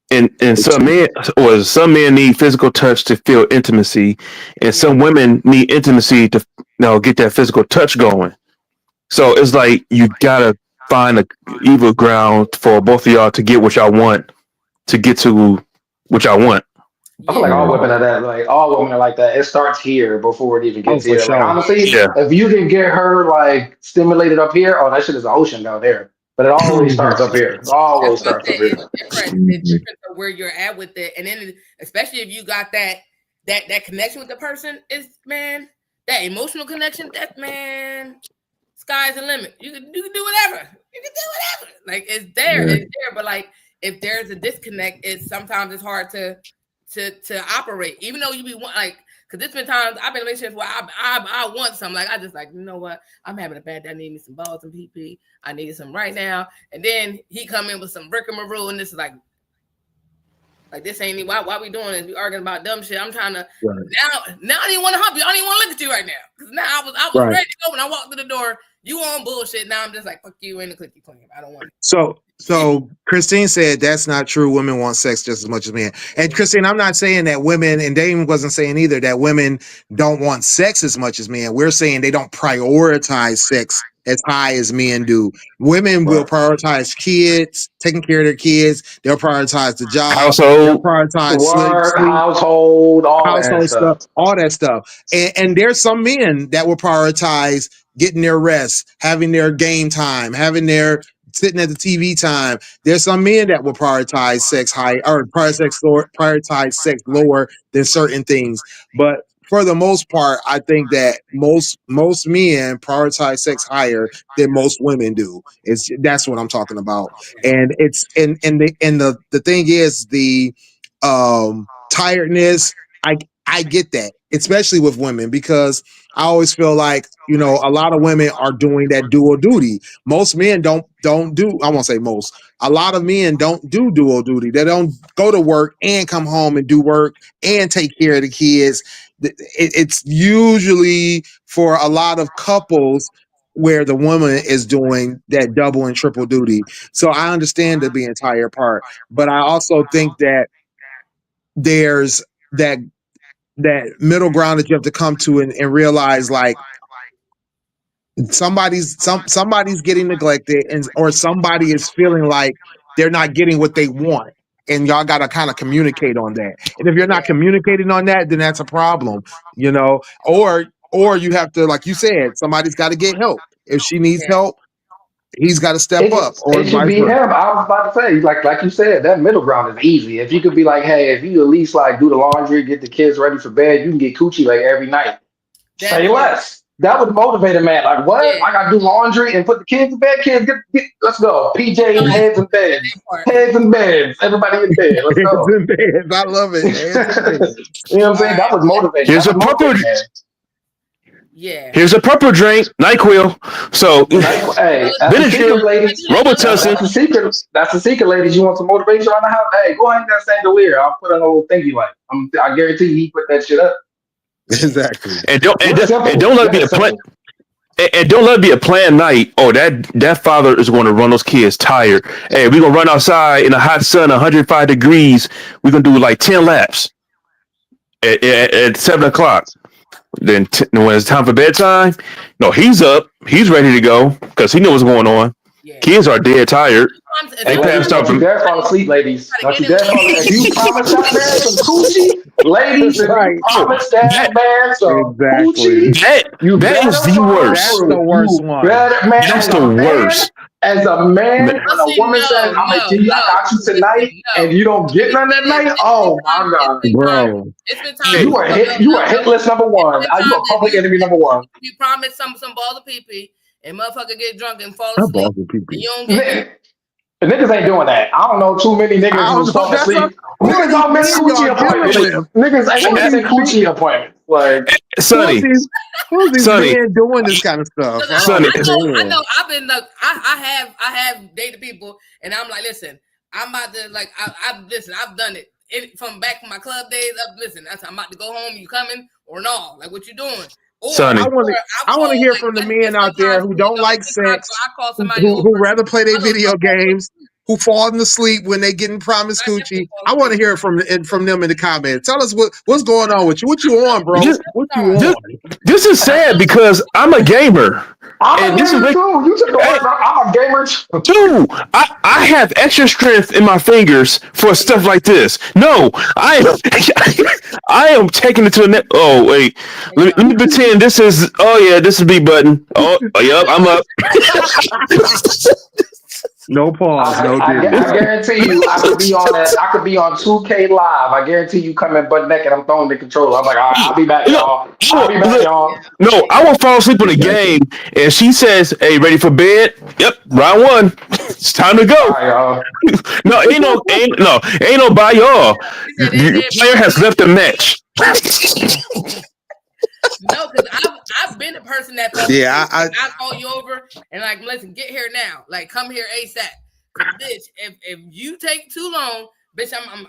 And some men need physical touch to feel intimacy, and some women need intimacy to get that physical touch going. So it's like you gotta find a even ground for both of y'all to get what y'all want, to get to what y'all want. I feel like all women are that. Like all women are like that. It starts here before it even gets here. Sure. Like, honestly, if you can get her like stimulated up here, that shit is an ocean down there. But it always starts up here. It always starts up here. It's different from where you're at with it, and then especially if you got that connection with the person, that emotional connection. That sky's the limit. You can do whatever. You can do whatever. Like it's there. But like if there's a disconnect, sometimes it's hard to operate. Even though you be like. Because there's been times I've been in relationships where I want something. Like, I just like, you know what? I'm having a bad day. I need me some balls and PP. I need some right now. And then he come in with some rigmarole, and this is like this ain't why we doing this? We arguing about dumb shit. I'm trying to now I didn't want to hump you. I don't even want to look at you right now. Because now I was ready to go when I walked through the door. You on bullshit. Now I'm just like, fuck you and the clicky claim. I don't want it. So Christine said that's not true. Women want sex just as much as men. And Christine, I'm not saying that women, and Dame wasn't saying either, that women don't want sex as much as men. We're saying they don't prioritize sex as high as men do. Women will prioritize kids, taking care of their kids. They'll prioritize the job. Household. They'll prioritize sleep, household, all that stuff. And there's some men that will prioritize getting their rest, having their game time, having their sitting at the TV time. There's some men that will prioritize sex high or prioritize sex lower than certain things. But for the most part, I think that most men prioritize sex higher than most women do. That's what I'm talking about. And the thing is the tiredness. I get that, especially with women, because I always feel like, a lot of women are doing that dual duty. Most men don't do, I won't say most, a lot of men don't do dual duty. They don't go to work and come home and do work and take care of the kids. It's usually for a lot of couples where the woman is doing that double and triple duty. So I understand the entire part, but I also think that there's that middle ground that you have to come to and realize, like, somebody's getting neglected, or somebody is feeling like they're not getting what they want. and y'all got to kind of communicate on that. And if you're not communicating on that, then that's a problem, you know. Or you have to, like you said, somebody's got to get help. If she needs help, he's got to step up, or It should vice be versa. him. I was about to say, like you said, that middle ground is easy. If you could be like, hey, if you at least like do the laundry, get the kids ready for bed, you can get coochie like every night. Say less. That would motivate a man. Like, what? Yeah. I gotta do laundry and put the kids to bed. Kids, get let's go. PJ and heads in bed. Heads in beds. Everybody in bed. Let's go. Heads in beds. I love it. Heads in beds. You know what I'm saying? That would motivate. Here's that a would purple. motivate, man. Yeah. Here's a purple drink, NyQuil. So, Hey, that's the Benadryl, secret, ladies. Robitussin. That's the secret. That's the secret, ladies. You want some motivation on the house? Hey, go ahead and that chandelier. I'll put a little thingy like. I guarantee you, he put that shit up. Exactly. And don't Simple. let it be a Simple. plan. And don't let it be a planned night. Oh, that father is going to run those kids tired. Hey, we're gonna run outside in the hot sun, 105 degrees. We're gonna do like 10 laps at 7:00. Then when it's time for bedtime, no, he's up. He's ready to go because he knows what's going on. Yeah. Kids are dead tired. Hey, ladies, don't you dare fall asleep, ladies. Don't you dare fall asleep. If you promise that man some coochie, ladies, if you promise that man some coochie, That is the worst. That's the worst one. That's the worst. As a man, when a woman says, I'm going to give you, I got you tonight, and you don't get none that night, oh my God. Bro. It's been time. You are hit list number one. You are public enemy number one. You promise some balls of pee-pee, and motherfucker get drunk and fall asleep. And you don't get The niggas ain't doing that. I don't know too many niggas who's falling asleep. Niggas don't miss coochie appointments. Niggas ain't missing coochie appointments. Like, Sonny, who's man doing this kind of stuff? Sonny. I know. I've been like, I have dated people, and I'm like, listen, I'm about to like, listen, I've done it from back from my club days. Listen, I'm about to go home. You coming or no? Like, what you doing? Sonny. I want to hear from the men out there who don't like sex, who rather play their video games, who falling asleep when they getting promised coochie. I want to hear it from them in the comments. Tell us what's going on with you. What you on, bro? What you on? This is sad because I'm a gamer. I'm a gamer too. You took the word. I'm a gamer too. I have extra strength in my fingers for stuff like this. No, I am taking it to the net. Oh wait, let me pretend this is. Oh yeah, this is B button. Oh yep, I'm up. No pause. I guarantee you, I could be on that. I could be on 2K live. I guarantee you, come in butt naked. I'm throwing the controller. I'm like, all right, I'll be back, y'all. No, I will fall asleep on the game, and she says, "Hey, ready for bed? Yep, round one. It's time to go." All right, y'all. No, ain't no by y'all. The player has left the match. No, because I've been a person that I call you over and like, listen, get here now, like come here ASAP. Bitch, if you take too long, bitch, I'm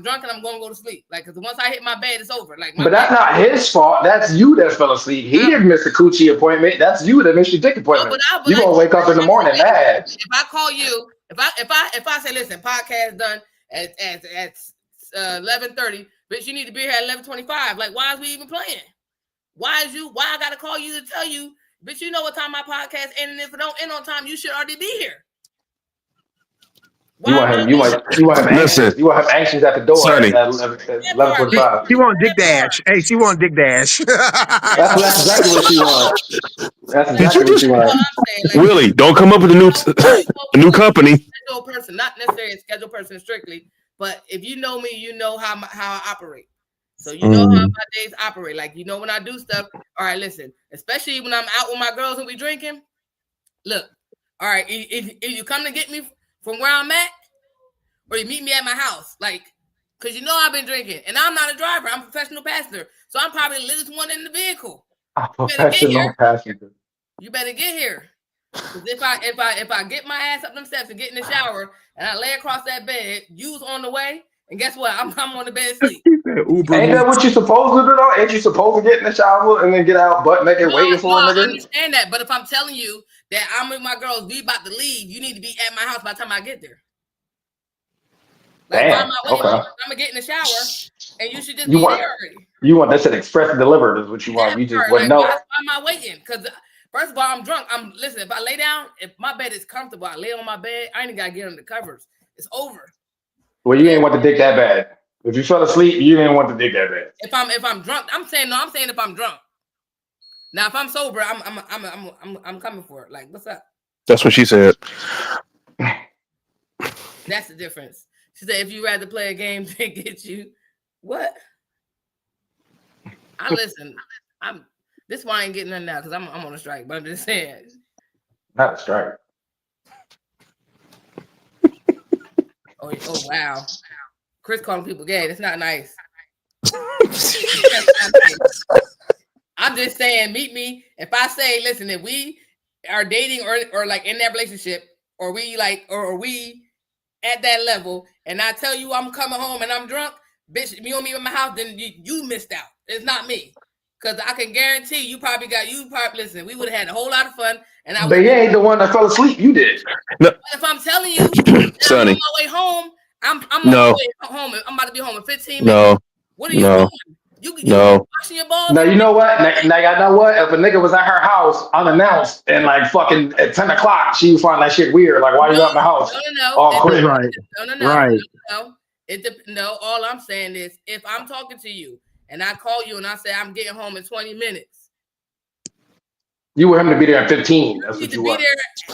drunk and I'm gonna go to sleep. Like, because once I hit my bed, it's over. Like, but that's not his fault. That's you that fell asleep. He didn't miss the coochie appointment. That's you that missed your dick appointment. You gonna wake up in the morning mad. If I call you, if I say, listen, podcast done at 11:30, bitch, you need to be here at 11:25. Like, why is we even playing? Why I gotta call you to tell you, bitch, you know what time my podcast ends, and if it don't end on time, you should already be here. You want him anxious at the door. Sonny. At 11:45. She want dick dash. Hey, she want dick dash. That's exactly what she wants. That's exactly what she wants. Willie, don't come up with a new company. Schedule person, not necessarily a schedule person strictly, but if you know me, you know how I operate. So you know how my days operate. Like, you know, when I do stuff, all right, listen, especially when I'm out with my girls and we drinking, look, all right, if you come to get me from where I'm at, or you meet me at my house, like, because you know I've been drinking, and I'm not a driver, I'm a professional passenger, so I'm probably the latest one in the vehicle. Professional passenger. You better get here. Because if I get my ass up them steps and get in the shower, and I lay across that bed, you's on the way, and guess what? I'm on the bed asleep. Ain't that what you supposed to do though? Ain't you supposed to get in the shower and then get out butt naked waiting for a nigga? I understand that, but if I'm telling you that I'm with my girls, we about to leave, you need to be at my house by the time I get there. Like, damn. I'm gonna get in the shower, and you should just be there already. You want that shit express and delivered is what you want. You just wouldn't know. Why am I waiting? Because first of all, I'm drunk. Listen. If I lay down, if my bed is comfortable, I lay on my bed. I ain't gotta get on the covers. It's over. Well, you ain't want the dick that bad. If you fell asleep, you didn't want the dick that bad. If I'm drunk, I'm saying if I'm drunk. Now, if I'm sober, I'm coming for it. Like, what's up? That's what she said. That's the difference. She said, if you rather play a game than get you, what? I listen. This is why I ain't getting nothing now because I'm on a strike. But I'm just saying. Not a strike. Oh wow. Chris calling people gay. That's not nice. I'm just saying, meet me. If I say, listen, if we are dating or like in that relationship, or we at that level, and I tell you I'm coming home and I'm drunk, bitch, if you don't meet me in my house, then you missed out. It's not me. Because I can guarantee you probably listen, we would have had a whole lot of fun. And But you ain't the one that fell asleep. You did. No. If I'm telling you, Sonny. I'm on my way home. I'm on No. my way home. I'm about to be home in 15 minutes. No. What are you doing? You washing your balls? Now you know what? Now y'all know what? If a nigga was at her house unannounced and like fucking at 10 o'clock, she was finding that shit weird. Like, why you at my house? No. All quick. Right. No. Right. No. All I'm saying is, if I'm talking to you and I call you and I say I'm getting home in 20 minutes, you want him to be there in 15. That's what you want.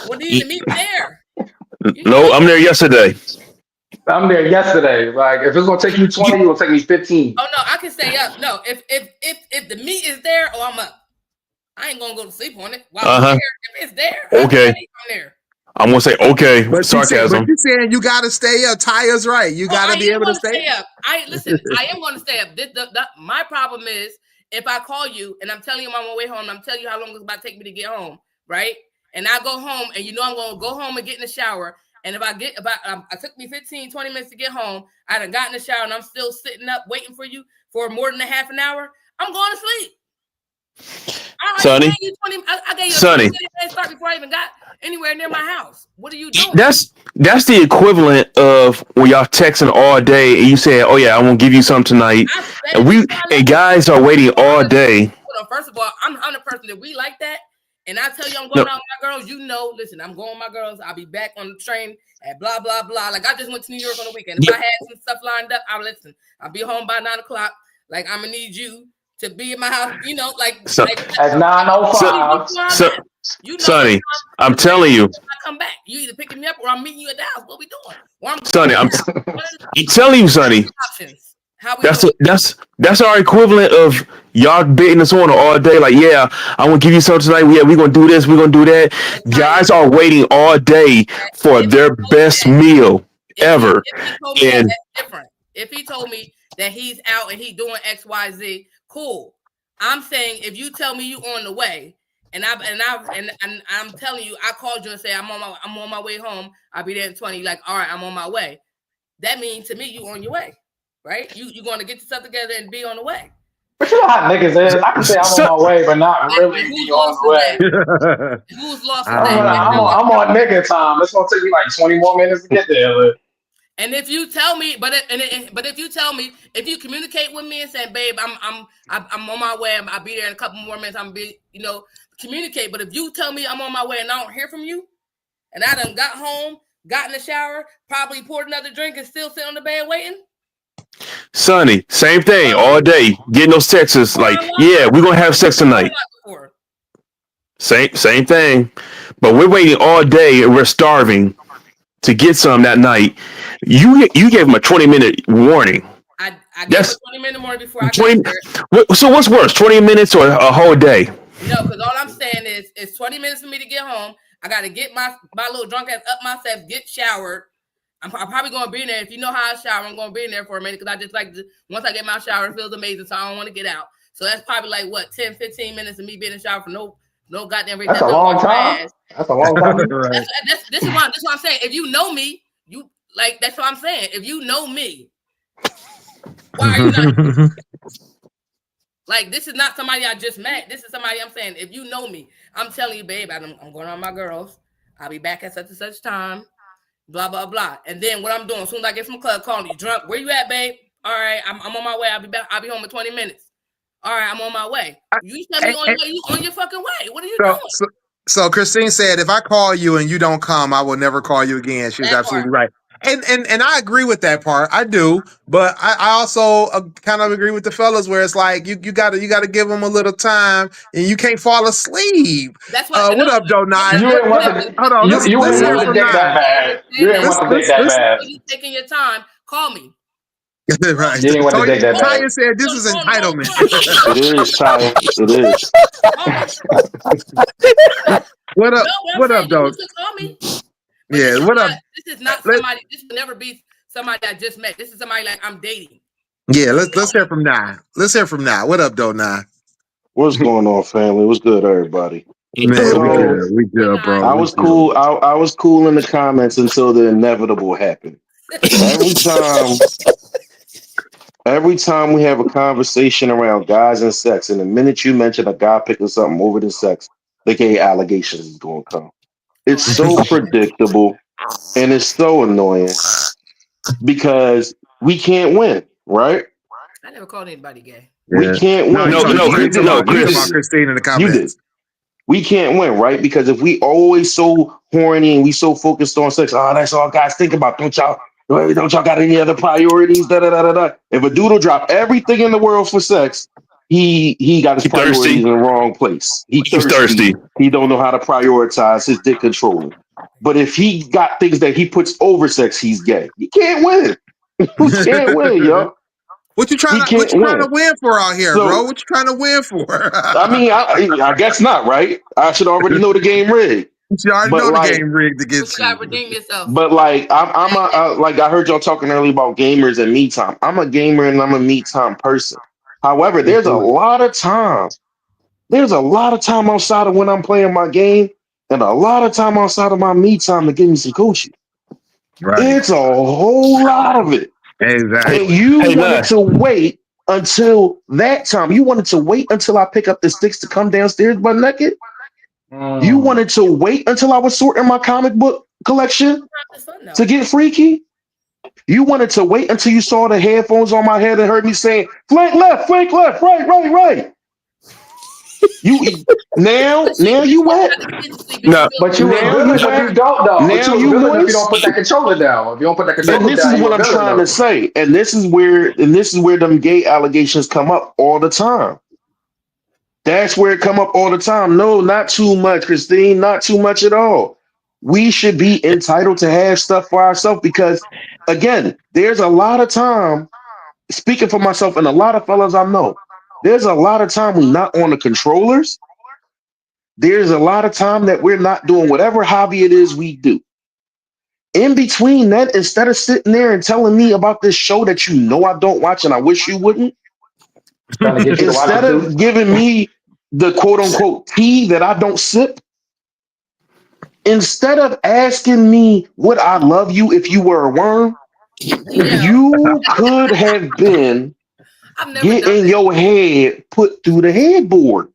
Well, you need to meet me there. No, I'm there yesterday. I'm there yesterday. Like, if it's gonna take you 20, it will take me 15. Oh no, I can stay up. No, if the meat is there, I'm up. I ain't gonna go to sleep on it. While I'm there. If it's there, okay. I'm there. I'm gonna say okay. But sarcasm. But you saying you gotta stay up. Ty's right. You gotta be able to stay up. I am gonna stay up. My problem is if I call you and I'm telling you I'm on my way home, and I'm telling you how long it's about to take me to get home, right? And I go home and you know I'm gonna go home and get in the shower. And if I took me 15, 20 minutes to get home, I done got in the shower and I'm still sitting up waiting for you for more than a half an hour, I'm going to sleep. Sonny, I gave you Sonny. a start before I even got anywhere near my house. What are you doing? That's the equivalent of when y'all texting all day and you say, "Oh yeah, I won't give you some tonight." And guys are waiting all day. Hold on, first of all, I'm the person that we like that. And I tell you I'm going out with my girls, listen, I'm going with my girls. I'll be back on the train at blah, blah, blah. Like, I just went to New York on the weekend. If I had some stuff lined up, I'll be home by 9 o'clock. Like, I'm going to need you to be in my house, at 9:05. Sonny, I'm telling you. I come back. You either picking me up or I'm meeting you at the house. What we doing? Sonny, I'm telling you, Sonny. That's our equivalent of y'all betting us on all day. Like, yeah, I'm gonna give you something tonight. Yeah, we're gonna do this, we're gonna do that. Guys are waiting all day for their best meal ever. And different. If he told me that he's out and he's doing XYZ, cool. I'm saying if you tell me you on the way, and I'm telling you, I called you and say I'm on my way home. I'll be there in 20. Like, all right, I'm on my way. That means to me you on your way. Right? You're going to get yourself together and be on the way. But you know how niggas is. I can say I'm on my way, but not really be on the way. Who's lost I'm on nigga time. It's going to take me like 20 more minutes to get there. And if you tell me, if you communicate with me and say, babe, I'm on my way, I'll be there in a couple more minutes, I'm be, communicate. But if you tell me I'm on my way and I don't hear from you, and I done got home, got in the shower, probably poured another drink and still sit on the bed waiting. Sonny, same thing all day. Getting those texts like, yeah, we're gonna have sex tonight. Same thing. But we're waiting all day and we're starving to get some that night. You gave him a 20-minute warning. I gave him a 20-minute warning before I got there. So what's worse, 20 minutes or a whole day? No, because all I'm saying is it's 20 minutes for me to get home. I got to get my little drunk ass up myself, get showered. I'm probably going to be in there. If you know how I shower, I'm going to be in there for a minute because I just like once I get my shower, it feels amazing. So I don't want to get out. So that's probably like 10, 15 minutes of me being in the shower for no goddamn reason. That's a long time. That's a long time. This is what I'm saying. If you know me, that's what I'm saying. If you know me, why are you not? Like, this is not somebody I just met. This is somebody I'm saying. If you know me, I'm telling you, babe, I'm going on my girls. I'll be back at such and such time. Blah, blah, blah. And then what I'm doing, as soon as I get from the club, calling you drunk. Where you at, babe? All right, I'm on my way. I'll be back. I'll be home in 20 minutes. All right, I'm on my way. You tell me on your fucking way. What are you doing? So Christine said, if I call you and you don't come, I will never call you again. She was absolutely right. and I agree with that part. I do, but I also kind of agree with the fellas where it's like you gotta give them a little time, and you can't fall asleep. That's what. What up, Joe Nye? You ain't want the Hold on, let's you hear ain't want the from dick that Nye. bad. You ain't want the dick that bad. You taking your time. Call me. Right. You ain't want to take that back. Tanya said this is entitlement. It is, Ty. It is. What up? What up, though? Call me. Yeah, what up? This is not somebody. This will never be somebody I just met. This is somebody like I'm dating. Yeah, let's hear from Nye. Let's hear from Nye. What up, though, Nye? What's going on, family? What's good, everybody? Man, we good, bro. I was cool. I was cool in the comments until the inevitable happened. Every time we have a conversation around guys and sex, and the minute you mention a guy picking something over the sex, the gay allegations is going to come. It's so predictable and it's so annoying because we can't win, right? I never called anybody gay. We can't win. Chris. Christine in the comments. You did. We can't win, right? Because if we always so horny and we so focused on sex, that's all guys think about. Don't y'all got any other priorities? Da da da da da. If a dude will drop everything in the world for sex, he got his priorities in the wrong place. He's thirsty. He don't know how to prioritize his dick controlling. But if he got things that he puts over sex, he's gay. You can't win. You can't win, yo. What you trying to win for out here, bro? What you trying to win for? I guess not, right? I should already know the game rigged. You already know the game rigged against you. Redeem yourself. But like, like I heard y'all talking earlier about gamers and me time. I'm a gamer and I'm a me time person. However, there's a lot of time. There's a lot of time outside of when I'm playing my game, and a lot of time outside of my me time to give me some coochie. Right. It's a whole lot of it. Exactly. And you wanted to wait until that time. You wanted to wait until I pick up the sticks to come downstairs butt naked. You wanted to wait until I was sorting my comic book collection to get freaky. You wanted to wait until you saw the headphones on my head and heard me saying, flank left, right. Now you wet? No, but you don't though. Now you moist? If you don't put that controller down. If you don't put that controller down. And this is what I'm trying to say. And this is where them gay allegations come up all the time. That's where it come up all the time. No, not too much, Christine. Not too much at all. We should be entitled to have stuff for ourselves because, again, there's a lot of time, speaking for myself and a lot of fellas I know, there's a lot of time we're not on the controllers. There's a lot of time that we're not doing whatever hobby it is we do. In between that, instead of sitting there and telling me about this show that you know I don't watch and I wish you wouldn't, instead of giving me the quote unquote tea that I don't sip, instead of asking me would I love you if you were a worm, you could have been getting your head put through the headboard.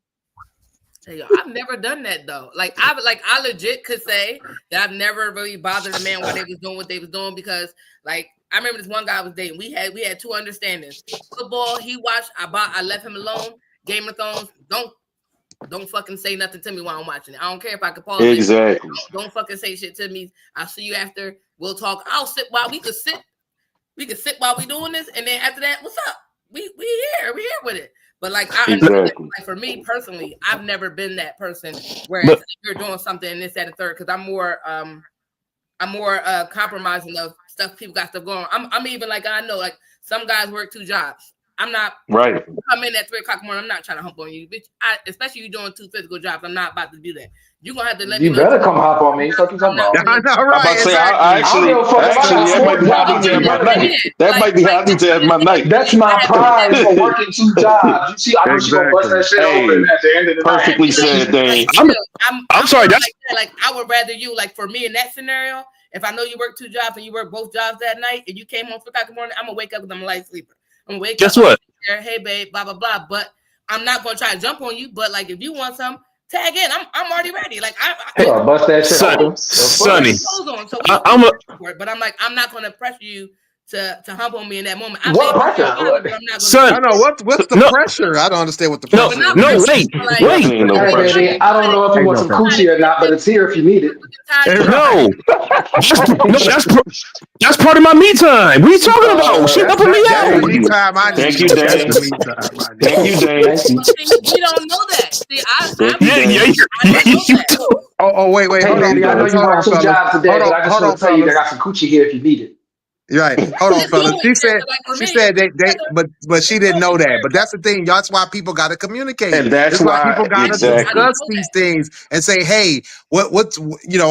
I've never done that though. I legit could say that I've never really bothered a man while they was doing what they was doing because like I remember this one guy I was dating. We had two understandings. Football, he watched. I left him alone. Game of Thrones, don't fucking say nothing to me while I'm watching it. I don't care if I can pause. Exactly. Don't fucking say shit to me. I'll see you after. We'll talk. I'll sit while we could sit. We could sit while we doing this, and then after that, what's up? We here. We here with it. But like like for me personally, I've never been that person where you're doing something and this, that, and third. Because I'm more compromising of stuff. People got stuff going on. I'm even like I know like some guys work 2 jobs. I'm not right. Come in at 3 o'clock in the morning. I'm not trying to hump on you, bitch. Especially you doing 2 physical jobs. I'm not about to do that. You're gonna have to let me know. You better come hop on me. What you talking about? I know, right? I'm about to say, actually, that might be how I need to have my night. That might be how I need to have my night. That's my prize for working 2 jobs. You see, I know you gonna bust that shit open at the end of the night. Perfectly said, Dane. I'm sorry. That's like I would rather you like for me in that scenario. If I know you work 2 jobs and you work both jobs that night, and you came home 4 o'clock in the morning, I'm gonna wake up because I'm a light sleeper. I'm gonna wake up. Guess what? Hey babe, blah blah blah. But I'm not gonna try to jump on you. But like if you want some, tag in. I'm already ready. Like I bust that shit open. Sonny. But I'm like I'm not gonna pressure you to hump on me in that moment. What may pressure? be but I'm not Son, I know what's the No. pressure. I don't understand what the No, pressure. no, is. wait. Definitely ain't no Hey, pressure. baby, I don't know if you Ain't want no some pressure. coochie or not, but it's here if you need it. No. That's part of my me time. What are you talking about? She helping me That's the out. Thank me you. time I Thank need. you, That's Dave. the me time I need. Thank you, Dave. Thank you. See, we don't know that. See, Thank you, Yeah, Dave. I didn't know that. Oh, wait, Hey, hold on, baby, I know fellas. you Hold work on, 2 fellas. jobs a day, but I just Hold want on, to tell you, I fellas. got some coochie here if you need it. Right. Hold on, It's fellas. always She there, said like for she me, said but she didn't know that. But that's the thing. That's why people gotta communicate. And that's That's why why people gotta I didn't exactly. discuss know these that. things and say, hey, what's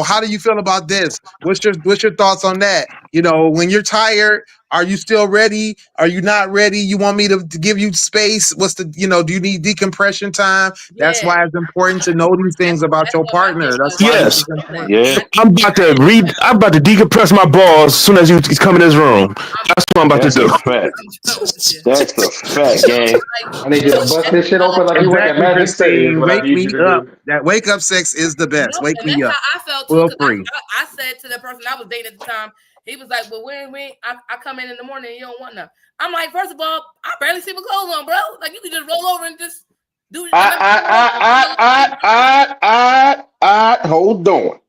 how do you feel about this? What's your thoughts on that? When you're tired, are you still ready? Are you not ready? You want me to give you space? What's the do you need decompression time? That's Yeah, why it's important to know these things about your what my thing partner. That's was. why I this Yes. is didn't know that. important. Yeah, I'm about to decompress my balls as soon as you come in this room. That's what I'm about to that's a do. fact. I'm done with you. That's a fact, gang. I need you to bust this shit open like you work at Exactly, Magic City is Christine. what I Wake need you me to up. do. That wake up sex is the best. No, Wake and me that's up. how I felt too. Feel Because free. I said to the person I was dating at the time, he was like, "Well, when I come in the morning, and you don't want none." I'm like, first of all, I barely see my clothes on, bro. Like you can just roll over and just do. Hold on.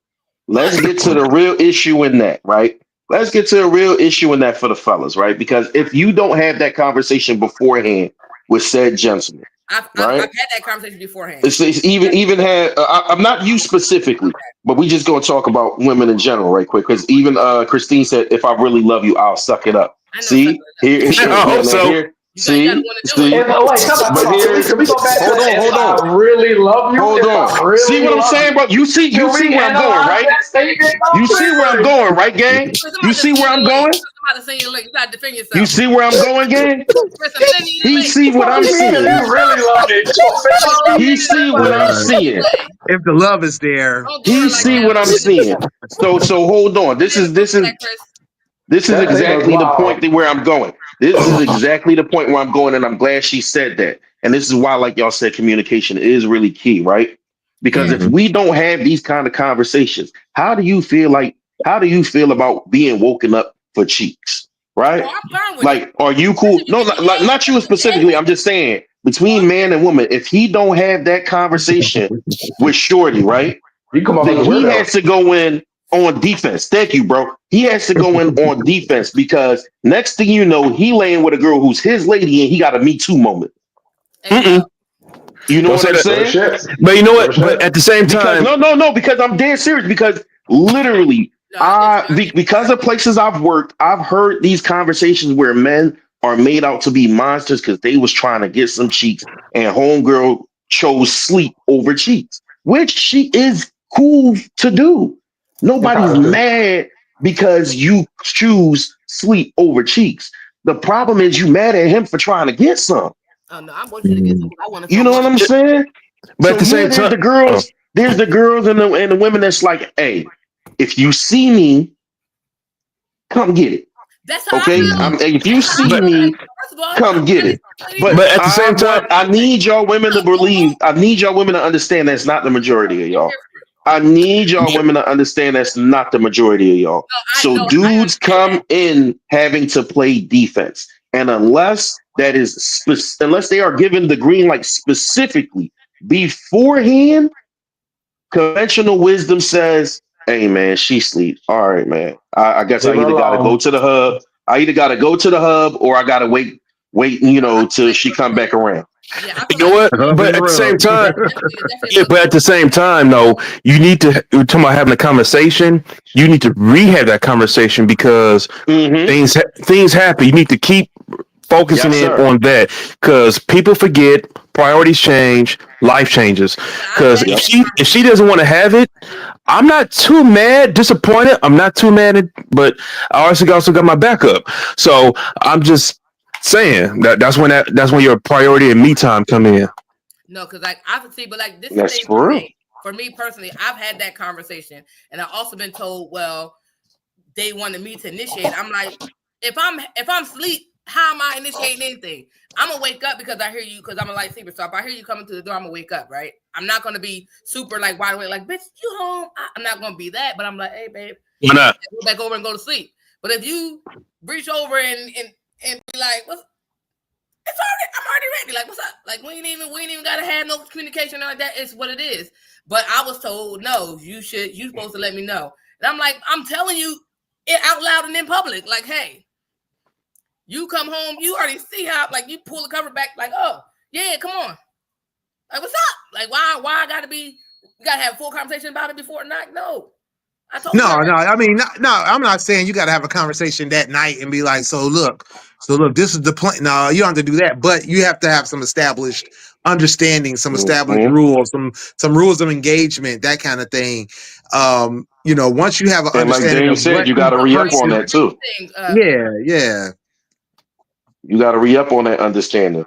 Let's get to the real issue in that, right? Let's get to the real issue in that for the fellas, right? Because if you don't have that conversation beforehand with said gentleman, I've right? had that conversation beforehand. It's even had. I'm not you specifically, but we just gonna talk about women in general, right quick. Because even Christine said, "If I really love you, I'll suck it up." I know. See here, I hope now so. here. You gotta See, want to do it. see. Wait, come on. Can we go back Hold to on, if hold on. I really love you? Hold If on. I See really what I'm love saying, you? bro? You see Can we where I'm going, analyze right? that statement? You see where I'm going, right, gang? Chris, I'm You about to see send where you I'm the link. going? Chris, I'm about to send you the link. You gotta defend You yourself. see where I'm going, gang? Chris, I'm sending you the He link. see what What I'm do you mean if seeing. you really love me? You gonna say I love He you? see what I'm seeing. If the love is there. Don't do He her like see that. what I'm seeing. So hold on. This is Chris. That statement was exactly the point wild. that where I'm going. This is exactly the point where I'm going, and I'm glad she said that. And this is why, like y'all said, communication is really key, right? Because if Mhm. we don't have these kind of conversations, how do you feel about being woken up for cheeks? Right? Oh, I'm fine with it. Like, are you cool? No, not you specifically. I'm just saying between man and woman, if he don't have that conversation with Shorty, right? You come off as a Then he weirdo. has to go in on defense. Thank you, bro. He has to go in on defense because next thing you know, he laying with a girl who's his lady and he got a Me Too moment. And, You know Don't what say I'm that. Real saying? shit. But you know Real what? But shit. at the same Because time, no, because I'm dead serious. Because literally, no, I get you. because of places I've worked, I've heard these conversations where men are made out to be monsters because they was trying to get some cheeks, and homegirl chose sleep over cheeks, which she is cool to do. Nobody's Entitled to. mad because you choose sleep over cheeks. The problem is you mad at him for trying to get some. Oh no, I'm watching to get some. I want to You fuck know what with I'm you. saying? but at So the yeah, same time, there's the girls and the women that's like, hey, if you see me, come get it. That's how I Okay, feel. if you That's how I see but feel. Like, me, first of all, come get it. But but at the same time, I need y'all women to believe. I need y'all women to understand that's not the majority of y'all. I need y'all women to understand that's not the majority of y'all. I So know. I dudes understand that. come in having to play defense, and unless unless they are given the green light specifically beforehand, conventional wisdom says, "Hey man, she sleeps. All right, man. I guess I Leave her either got to go alone. to the hub. I either got to go to the hub, or I got to wait, till she come back around." Yeah, I you feel know like what? Hub in But the at the same rub. time, definitely but at the same time, though, you need to. We're talking about having a conversation. You need to rehab that conversation because Mm-hmm. things happen. You need to keep focusing Yes, in sir. on that because people forget, priorities change, life changes. I've Because had Yep. if she doesn't want to have it, I'm not too mad, disappointed. I'm not too mad, but I also got my backup. So I'm just saying that's when your priority and me time come in. no, because like I see, but like this is the That's thing for real. for me personally. I've had that conversation, and I've also been told, well, they wanted me to initiate. I'm like, if I'm asleep, how am I initiating anything? I'm gonna wake up because I hear you because I'm a light sleeper. So if I hear you coming to the door, I'm gonna wake up, right? I'm not gonna be super like wide awake, like bitch, you home? I'm not gonna be that, but I'm like, hey babe, Why not? go back over and go to sleep. But if you reach over and be like, "What's?" I'm already ready. Like, what's up? Like, we ain't even gotta have no communication like that. It's what it is. But I was told, no, you supposed to let me know. And I'm like, I'm telling you it out loud and in public. Like, hey, you come home, you already see how, like, you pull the cover back, like, oh, yeah, come on. Like, what's up? Like, why I gotta be, you gotta have a full conversation about it before night? No. I told No, I mean, no, I'm not saying you got to have a conversation that night and be like, so look, this is the plan. No, you don't have to do that, but you have to have some established understanding, some established rules, some rules of engagement, that kind of thing. You know, once you have an understanding, like Dave said, you got to re-up on that too. Yeah. You got to re-up on that understanding.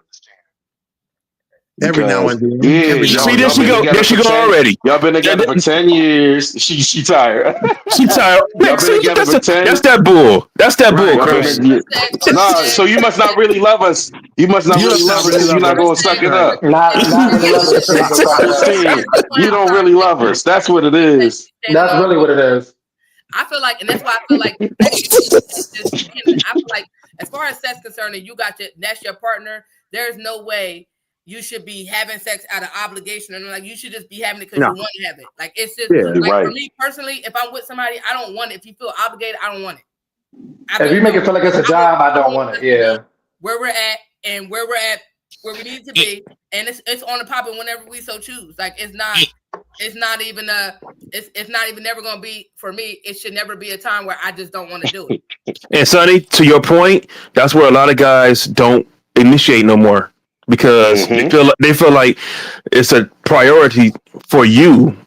Every now and then. Yeah, see, there she go. There she go already. Y'all been together for 10 years. She tired. She tired. Y'all been together for 10. That's that bull. That's that bull, Chris. Nah, so you must not really love us. You must not really love us. You're not going to suck it up. Not really love us. Christine, you don't really love us. That's what it is. That's really what it is. I feel like, and that's why I feel like, I feel like, as far as sex concerned, and that's your partner, there's no way you should be having sex out of obligation, and like you should just be having it because you want to have it. Like it's just like for me personally, if I'm with somebody, I don't want it. If you feel obligated, I don't want it. If you make it feel like it's a job, I don't want it. Yeah. Where we're at and where we need to be, and it's on the popping whenever we so choose. Like it's not even never gonna be for me. It should never be a time where I just don't want to do it. And Sonny, to your point, that's where a lot of guys don't initiate no more. Because they feel like it's a priority for you.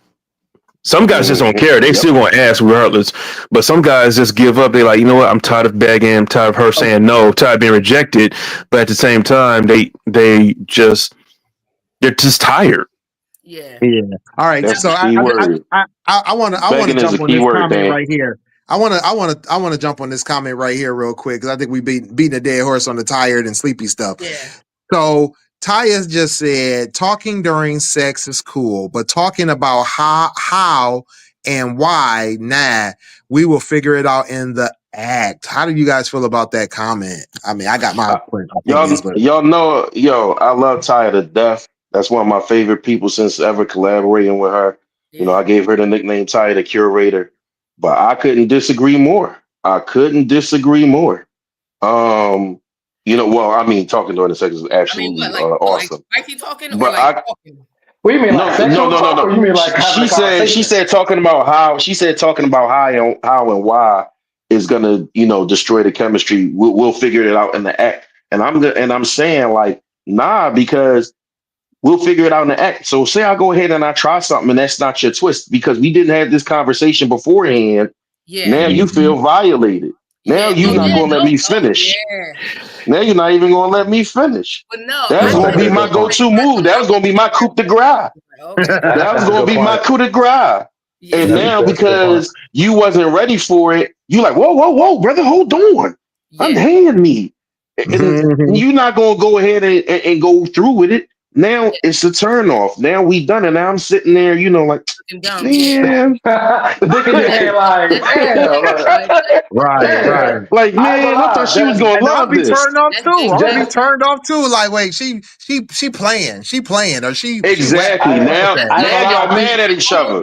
Some guys just don't care. They still gonna ask regardless. But some guys just give up. They like, you know what? I'm tired of begging. I'm tired of her saying no. Tired of being rejected. But at the same time, they're just tired. Yeah. All right. That's so I want to jump on this comment right here. I want to jump on this comment right here real quick because I think we beating a dead horse on the tired and sleepy stuff. Yeah. So Taya just said talking during sex is cool, but talking about how and why, nah, we will figure it out in the act. How do you guys feel about that comment? I mean, I got my y'all know, I love Taya to death. That's one of my favorite people since ever collaborating with her. Yeah. You know, I gave her the nickname Taya the Curator, but I couldn't disagree more. You know, well, I mean, talking during the sex is absolutely awesome. Like he talking, or but like talking? What do you mean, like no. Talk, you mean like she said talking about how and why is gonna, you know, destroy the chemistry. We'll figure it out in the act, and I'm saying like nah, because we'll figure it out in the act. So say I go ahead and I try something and that's not your twist because we didn't have this conversation beforehand. Yeah. Now you feel violated. Now you're not gonna let me finish. Now you're not even gonna let me finish. But no, that's gonna be my go-to move. That was gonna be my coup de grace. That was gonna be my coup de grace. Yeah. And now because you wasn't ready for it, you like, whoa, brother, hold on. Yeah. Unhand me. And you're not gonna go ahead and go through with it. Now it's a turn off. Now we done it. Now I'm sitting there, you know, like, damn. Dick in your head, like, damn. Right. Like, man, I thought she was gonna love this. Turned off too. I'm gonna be turned off too. Like, wait, she playing, or she exactly. Now y'all mad at each other.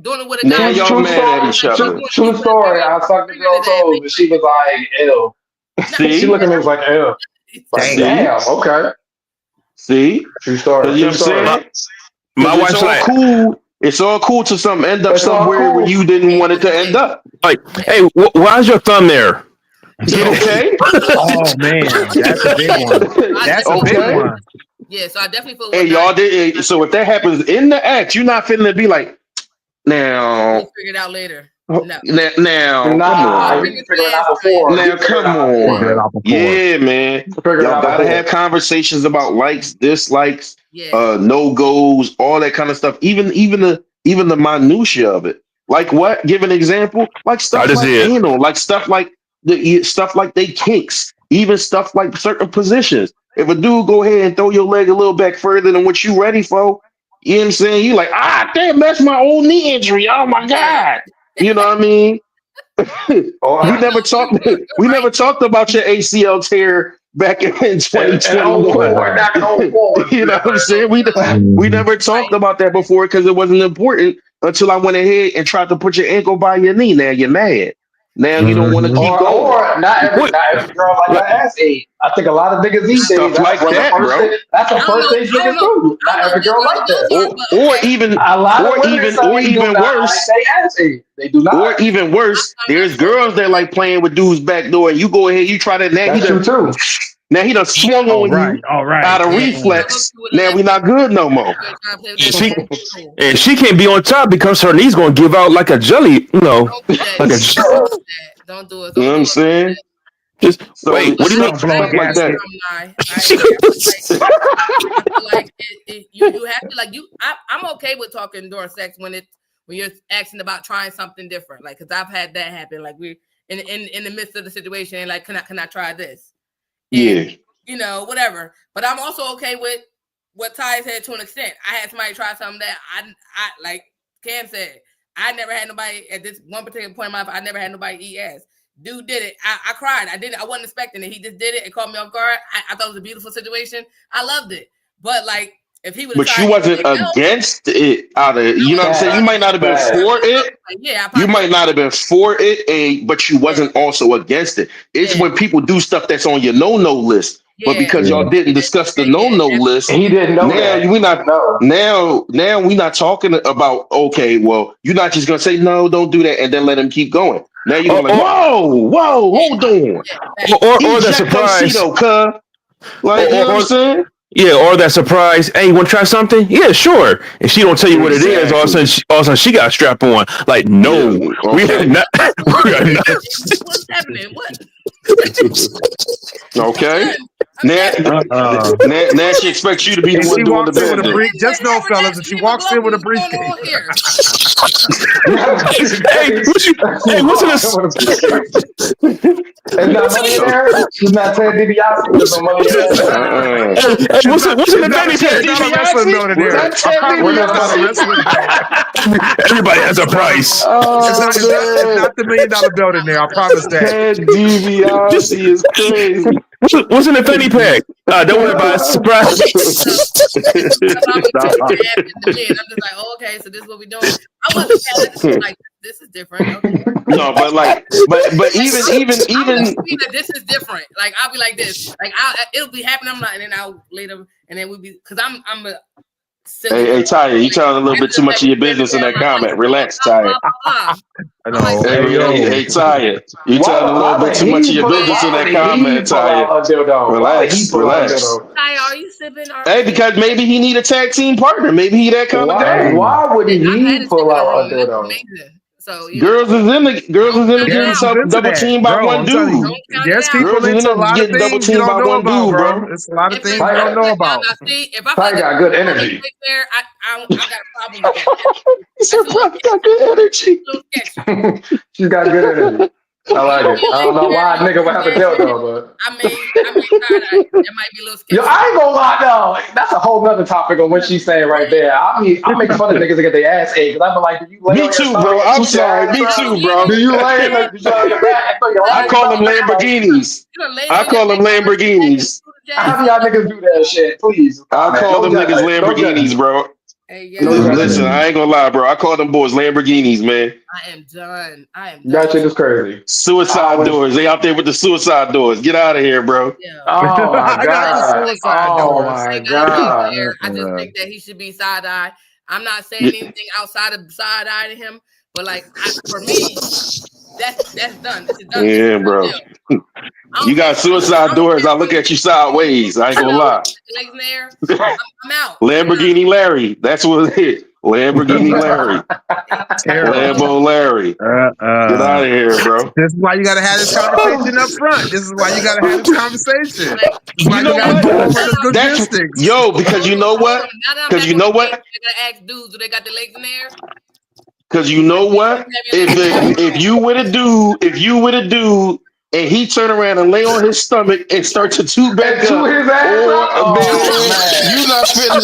Doing it with a now y'all mad at each other. True story. I sucked the girl's toes, and she was like, ew. See, she looked at me and was like, ew. Like, damn. Okay. See, true story. You know what I'm saying? My wife's like, cool. It's all cool to end up somewhere where you didn't want it to end up. Like, hey, why's your thumb there? Okay. Oh man, that's a big one. That's a big one. Yeah, so I definitely feel. Hey, y'all did. So if that happens in the act, you're not finna be like, now. We'll figure it out later. No. Now, come on. Now, come on. Yeah, man. Y'all gotta have conversations about likes, dislikes, no goes, all that kind of stuff. Even the minutia of it. Like what? Give an example. Like stuff like anal, like stuff like they kinks, even stuff like certain positions. If a dude go ahead and throw your leg a little back further than what you ready for, you know what I'm saying? You like, damn, that's my old knee injury. Oh my God. You know what I mean? Or We never talked. We never talked about your ACL tear back in and 2021. back in 04. You know what I'm saying? We never talked about that before because it wasn't important until I went ahead and tried to put your ankle by your knee. Now you're mad. Now you don't want to keep going. Or not every girl like that ass ate. I think a lot of niggas these days Stuff like that, bro. That's the first thing niggas do. Not every girl like that. Or even A lot of women or even worse. Like they ass ate. They do not. Or even worse, there's girls that like playing with dudes back door, and you go ahead, you try that. Now That's true too. Now he done swung on you out of reflex. Now we not good no more. And she can't be on top because her knee's gonna give out like a jelly, Don't do like a. Don't do it. You know what I'm saying? Just So, wait. What do you mean? stuff like that. Like you have to like you. I'm okay with talking during sex when you're asking about trying something different. Like, because I've had that happen. Like we in the midst of the situation, and like, can I try this? And, Yeah. Whatever. But I'm also okay with what Ty said to an extent. I had somebody try something that I like Cam said. I never had nobody at this one particular point in my life. I never had nobody eat ass. Dude did it. I cried. I wasn't expecting it. He just did it. It caught me off guard. I thought it was a beautiful situation. I loved it. But like, if he would, but you wasn't against it out of, you know what I'm saying? You might not have been for it. Yeah, you might not have been for it, but you wasn't also against it. It's when people do stuff that's on your no-no list. But because y'all didn't discuss the no-no list, he didn't know. Now we not now we not talking about, okay, well, you're not just gonna say no, don't do that, and then let him keep going. Now you're like, whoa, hold on. Or the surprise. Like, you know what I'm saying? Yeah, or that surprise. Hey, you want to try something? Yeah, sure. And she don't tell you what it is. All of a sudden, she got a strap on. Like, no, we are not. We are not. What's happening? What? Okay. Now she expects you to be the one doing the bad thing. Just know, fellas, if she walks in with a briefcase. What's in this? There's not money in there. She's not saying DiBiase. There's no money in there. What's in the penny pad? Everybody has a price. It's not the $1 million bill in there. I promise that. DiBiase is crazy. What's in the penny pack? Don't worry about it. Surprise. I'm just like, oh, okay, so this is what we're doing. I wasn't like, this is different. Okay. No, but like, but even this is different. Like, I'll be like this. Like, it'll be happening. I'm like, and then I'll later, and then we'll be, because I'm a. Hey, Taya, you telling a little bit too much of your business in that comment. Relax, Taya. Hey, Taya, you telling a little bit too much of your business in that comment, Taya. Relax. Taya, are you sipping? Hey, because maybe he need a tag team partner. Maybe he that kind of guy. Why would he pull out a dildo? So girls is in the getting double teamed by one dude. There's people into a lot of things you don't know about, bro. It's a lot of things you don't know about. If I got good energy, there, I got a problem with that. He said, "Got good energy." She's got good energy. I like it. I don't know why a nigga would have a dildo, but I mean, that might be a little sketchy. Yo, I ain't gonna lie though. That's a whole nother topic on what she's saying right there. I make fun of niggas that get their ass ate because I be like, do you lay? Me too, bro. I'm sorry. Me too, bro. Do you lay on your back? I call them Lamborghinis. I call them Lamborghinis. How do y'all niggas do that shit? Please. I call them niggas Lamborghinis, bro. Hey, listen, I ain't gonna lie, bro. I call them boys Lamborghinis, man. I am done. That shit is crazy. Suicide doors. They out there with the suicide doors. Get out of here, bro. Yeah. Oh my god. Oh my god. I just think that he should be side eye. I'm not saying anything outside of side eye to him, but like for me, that's done. This is done. Yeah, bro. You got suicide doors. I look at you sideways. I ain't gonna lie. I'm out. Lamborghini Larry. That's what it is. Lamborghini Larry. Lambo Larry. Get out of here, bro. This is why you gotta have this conversation up front. This is why you gotta have this conversation. You know what? Because you know what? Because you know what? I gotta ask dudes, do they got the legs in there? Because you know what? If you with a dude and he turn around and lay on his stomach and start to toot back And chew up. his ass Oh, up? Oh, man, you not fitting,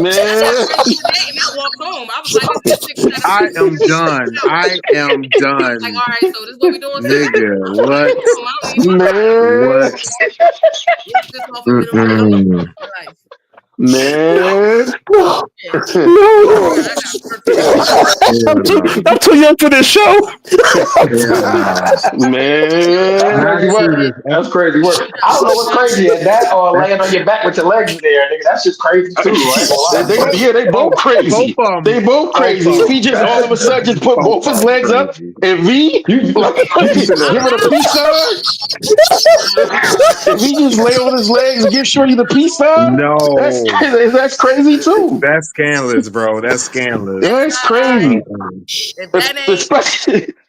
man. And I walked home. I was like, this is 6 I am done. I am done. Like, all right, so this is what we doing. Nigga, what? Man, Mm-mm. man. I'm too young for this show. Man, That's crazy work. I don't know what's crazy at that or laying on your back with your legs in there, nigga. That's just crazy too. they both crazy. Both of 'em. They both crazy. If he just all of a sudden just put both his legs up and V, like, give it a peace sign. If he just lay on his legs and give Shorty the peace sign, No, that's crazy too. that's scandalous, bro. That's scandalous. That's crazy. If that ain't,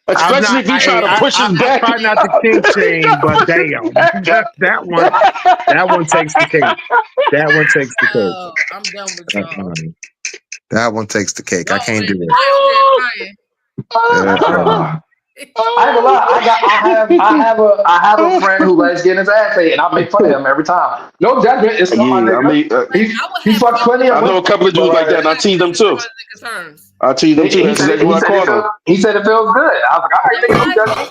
Especially if he try to push his back. I try not to kink shame, but damn, that one takes the cake. That one takes the cake. I'm done with y'all. That one takes the cake. I can't do it. I ain't gonna lie. I have a friend who likes getting his ass ate, and I make fun of him every time. No judgment. It's not my nigga. He fucked plenty of. I know a couple of dudes like that, and I tease them too. I tease them too. That's exactly what I call them. He said it feels good. I was like, all right, nigga, no judgment.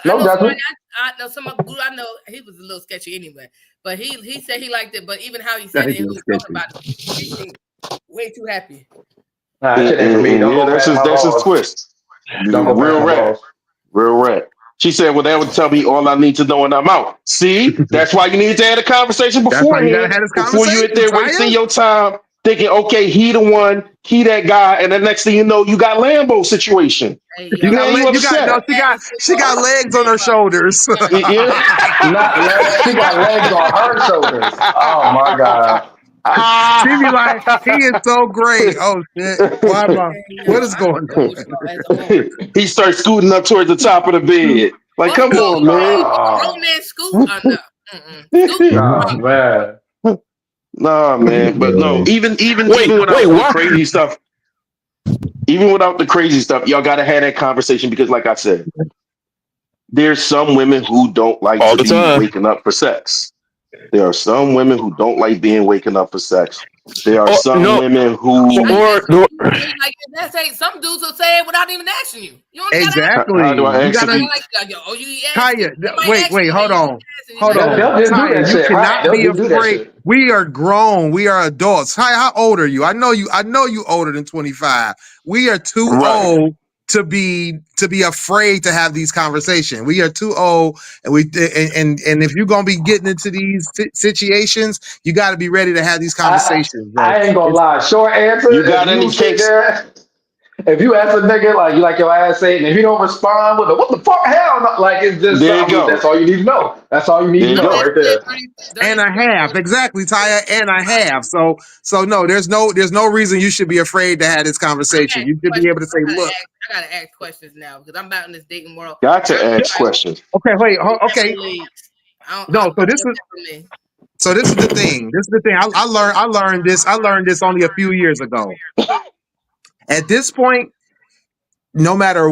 No judgment. I know some of I know he was a little sketchy anyway, but he said he liked it. But even how he said it, he was talking about it. He seemed way too happy. Nah, that shit ain't for me. Yeah, that's his twist. Real rat. She said, well, that would tell me all I need to know and I'm out. See? That's why you need to have a conversation beforehand. Before you in there wasting your time thinking, okay, he the one, he that guy, and the next thing you know, you got Lambo situation. Hey, she got legs on her shoulders. She got legs on her shoulders. Oh my God. She be like, he is so great. Oh shit. What is going on? He starts scooting up towards the top of the bed. Like, come on, man. Grown man scoot. Oh, man. Nah, man. But no, even without the crazy stuff. Even without the crazy stuff, y'all gotta have that conversation because, like I said, there's some women who don't like to be waking up for sex. There are some women who don't like being waken up for sex. There are some women who some dudes will say it without even asking you. You don't exactly. How do I ask you? Kaya, wait, hold on. Kaya, you cannot be afraid. We are grown. We are adults. How old are you? I know you older than 25. We are too old to be afraid to have these conversations. We are too old, and and if you're gonna be getting into these situations, you got to be ready to have these conversations. I ain't gonna lie. Short answer: you got any kicks? If you ask a nigga like you like your ass ate, and if he don't respond with a what the fuck, hell no, like it's just there you go. That's all you need to know. That's all you need to know right there. And a half, exactly, Taya. And a half. So no, there's no reason you should be afraid to have this conversation. You should be able to say, look. I gotta ask questions now because I'm out in this dating world. Got to ask questions. Okay, wait. Okay. No, so this is the thing. I learned this only a few years ago. At this point, no matter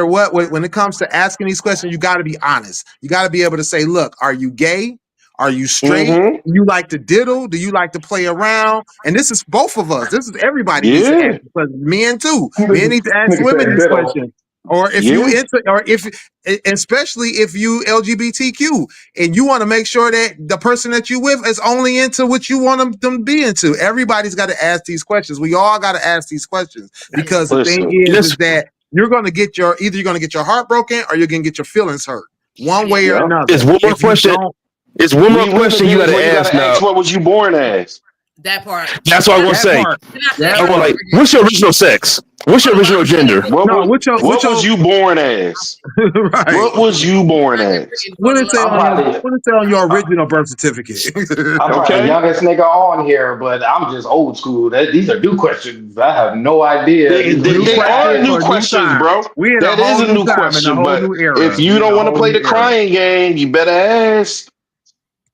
what, when it comes to asking these questions, you got to be honest. You got to be able to say, look, are you gay? Are you straight? Do you like to diddle? Do you like to play around? And this is both of us. This is everybody. Yeah. Men too. Men need to ask women these questions. Or if you especially if you LGBTQ and you want to make sure that the person that you with is only into what you want them to be into. Everybody's got to ask these questions. We all got to ask these questions because the thing is that you're going to get your heart broken or you're going to get your feelings hurt one way or another. It's one more question. It's one more question you got to ask now. What was you born as? That part. That's what I want to say. Like, what's your original sex? What's your original gender? What was you born as? Right. What was you born as? What did it say on your original birth certificate? I'm the youngest nigga on here, but I'm just old school. These are new questions. I have no idea. They are new questions, bro. That is a new question, but if you don't want to play the crying game, you better ask.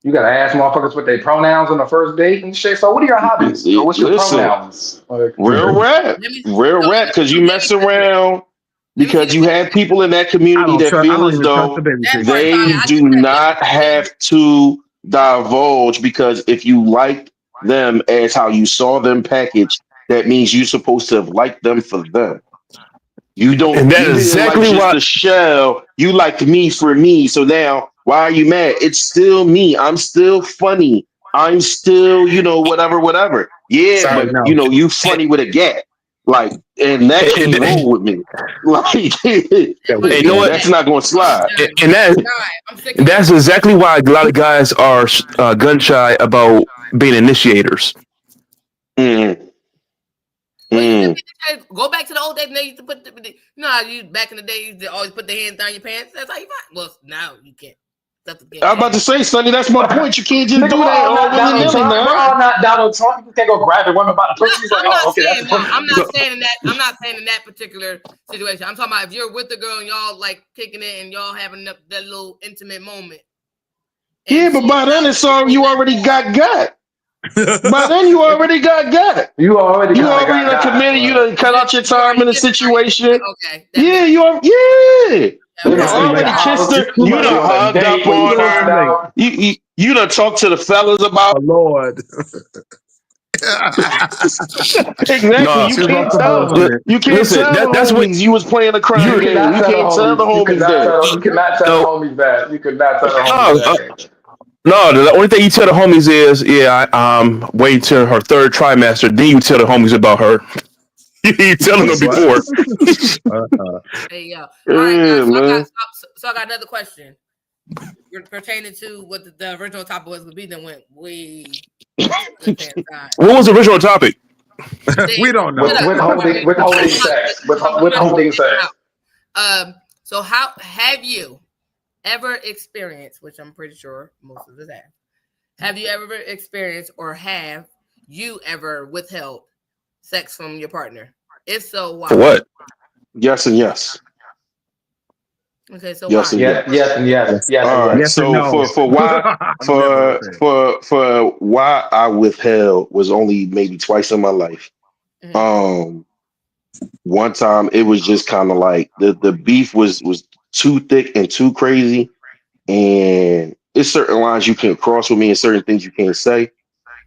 You gotta ask motherfuckers what their pronouns on the first date and shit. So what are your hobbies? What's your pronouns? Real rap, because you mess around Because you have people in that community that feel as though they do not have to divulge, because if you like them as how you saw them packaged, that means you're supposed to have liked them for them. You don't. And that You is didn't like exactly just why. the shell. You liked me for me. So now, why are you mad? It's still me. I'm still funny. I'm still, whatever. Yeah, Sorry, but no. you funny with a gap. Like, and that can't roll with me. Like, You know what? that's not going to slide. And that's exactly why a lot of guys are gun shy about being initiators. Mm. Go back to the old days. They used to put how you back in the day used to always put the hands down your pants. That's how you fight. Well, now you can't. I'm about to say, Sonny, that's my point. You can't just do that all Donald Trump. We're all not Donald Trump. You can't go grab a woman by the pussy. I'm not saying that. I'm not saying in that particular situation. I'm talking about if you're with the girl and y'all like kicking it and y'all having that little intimate moment. Yeah, but by then it's all you already got. By then you already got. You already done committed. You done cut out your time in the situation. Okay. Yeah, you already kissed her. You done hugged up on her. You done talked to the fellas about. Oh, Lord. Exactly. No, you can't tell. You can't Listen, tell that's the what homies you was playing a crime game. You can't tell the homies that. You cannot tell the homies that. You could not tell the homies that. No, the only thing you tell the homies is, I'm waiting till her third trimester. Then you tell the homies about her. You telling them before. Hey, yo. All right, so I got another question. Pertaining to what the original topic was going to be, then went way. What was the original topic? We don't know. Withholding sex. Withholding sex. So how have you ever experienced, which I'm pretty sure most of us have you ever experienced or have you ever withheld sex from your partner? If so, why? For what? Yes and yes. Okay, so yes why? Yes and yes. All right. Yes so no. for why for why I withheld was only maybe twice in my life. Mm-hmm. One time it was just kind of like the beef was too thick and too crazy, and it's certain lines you can't cross with me and certain things you can't say.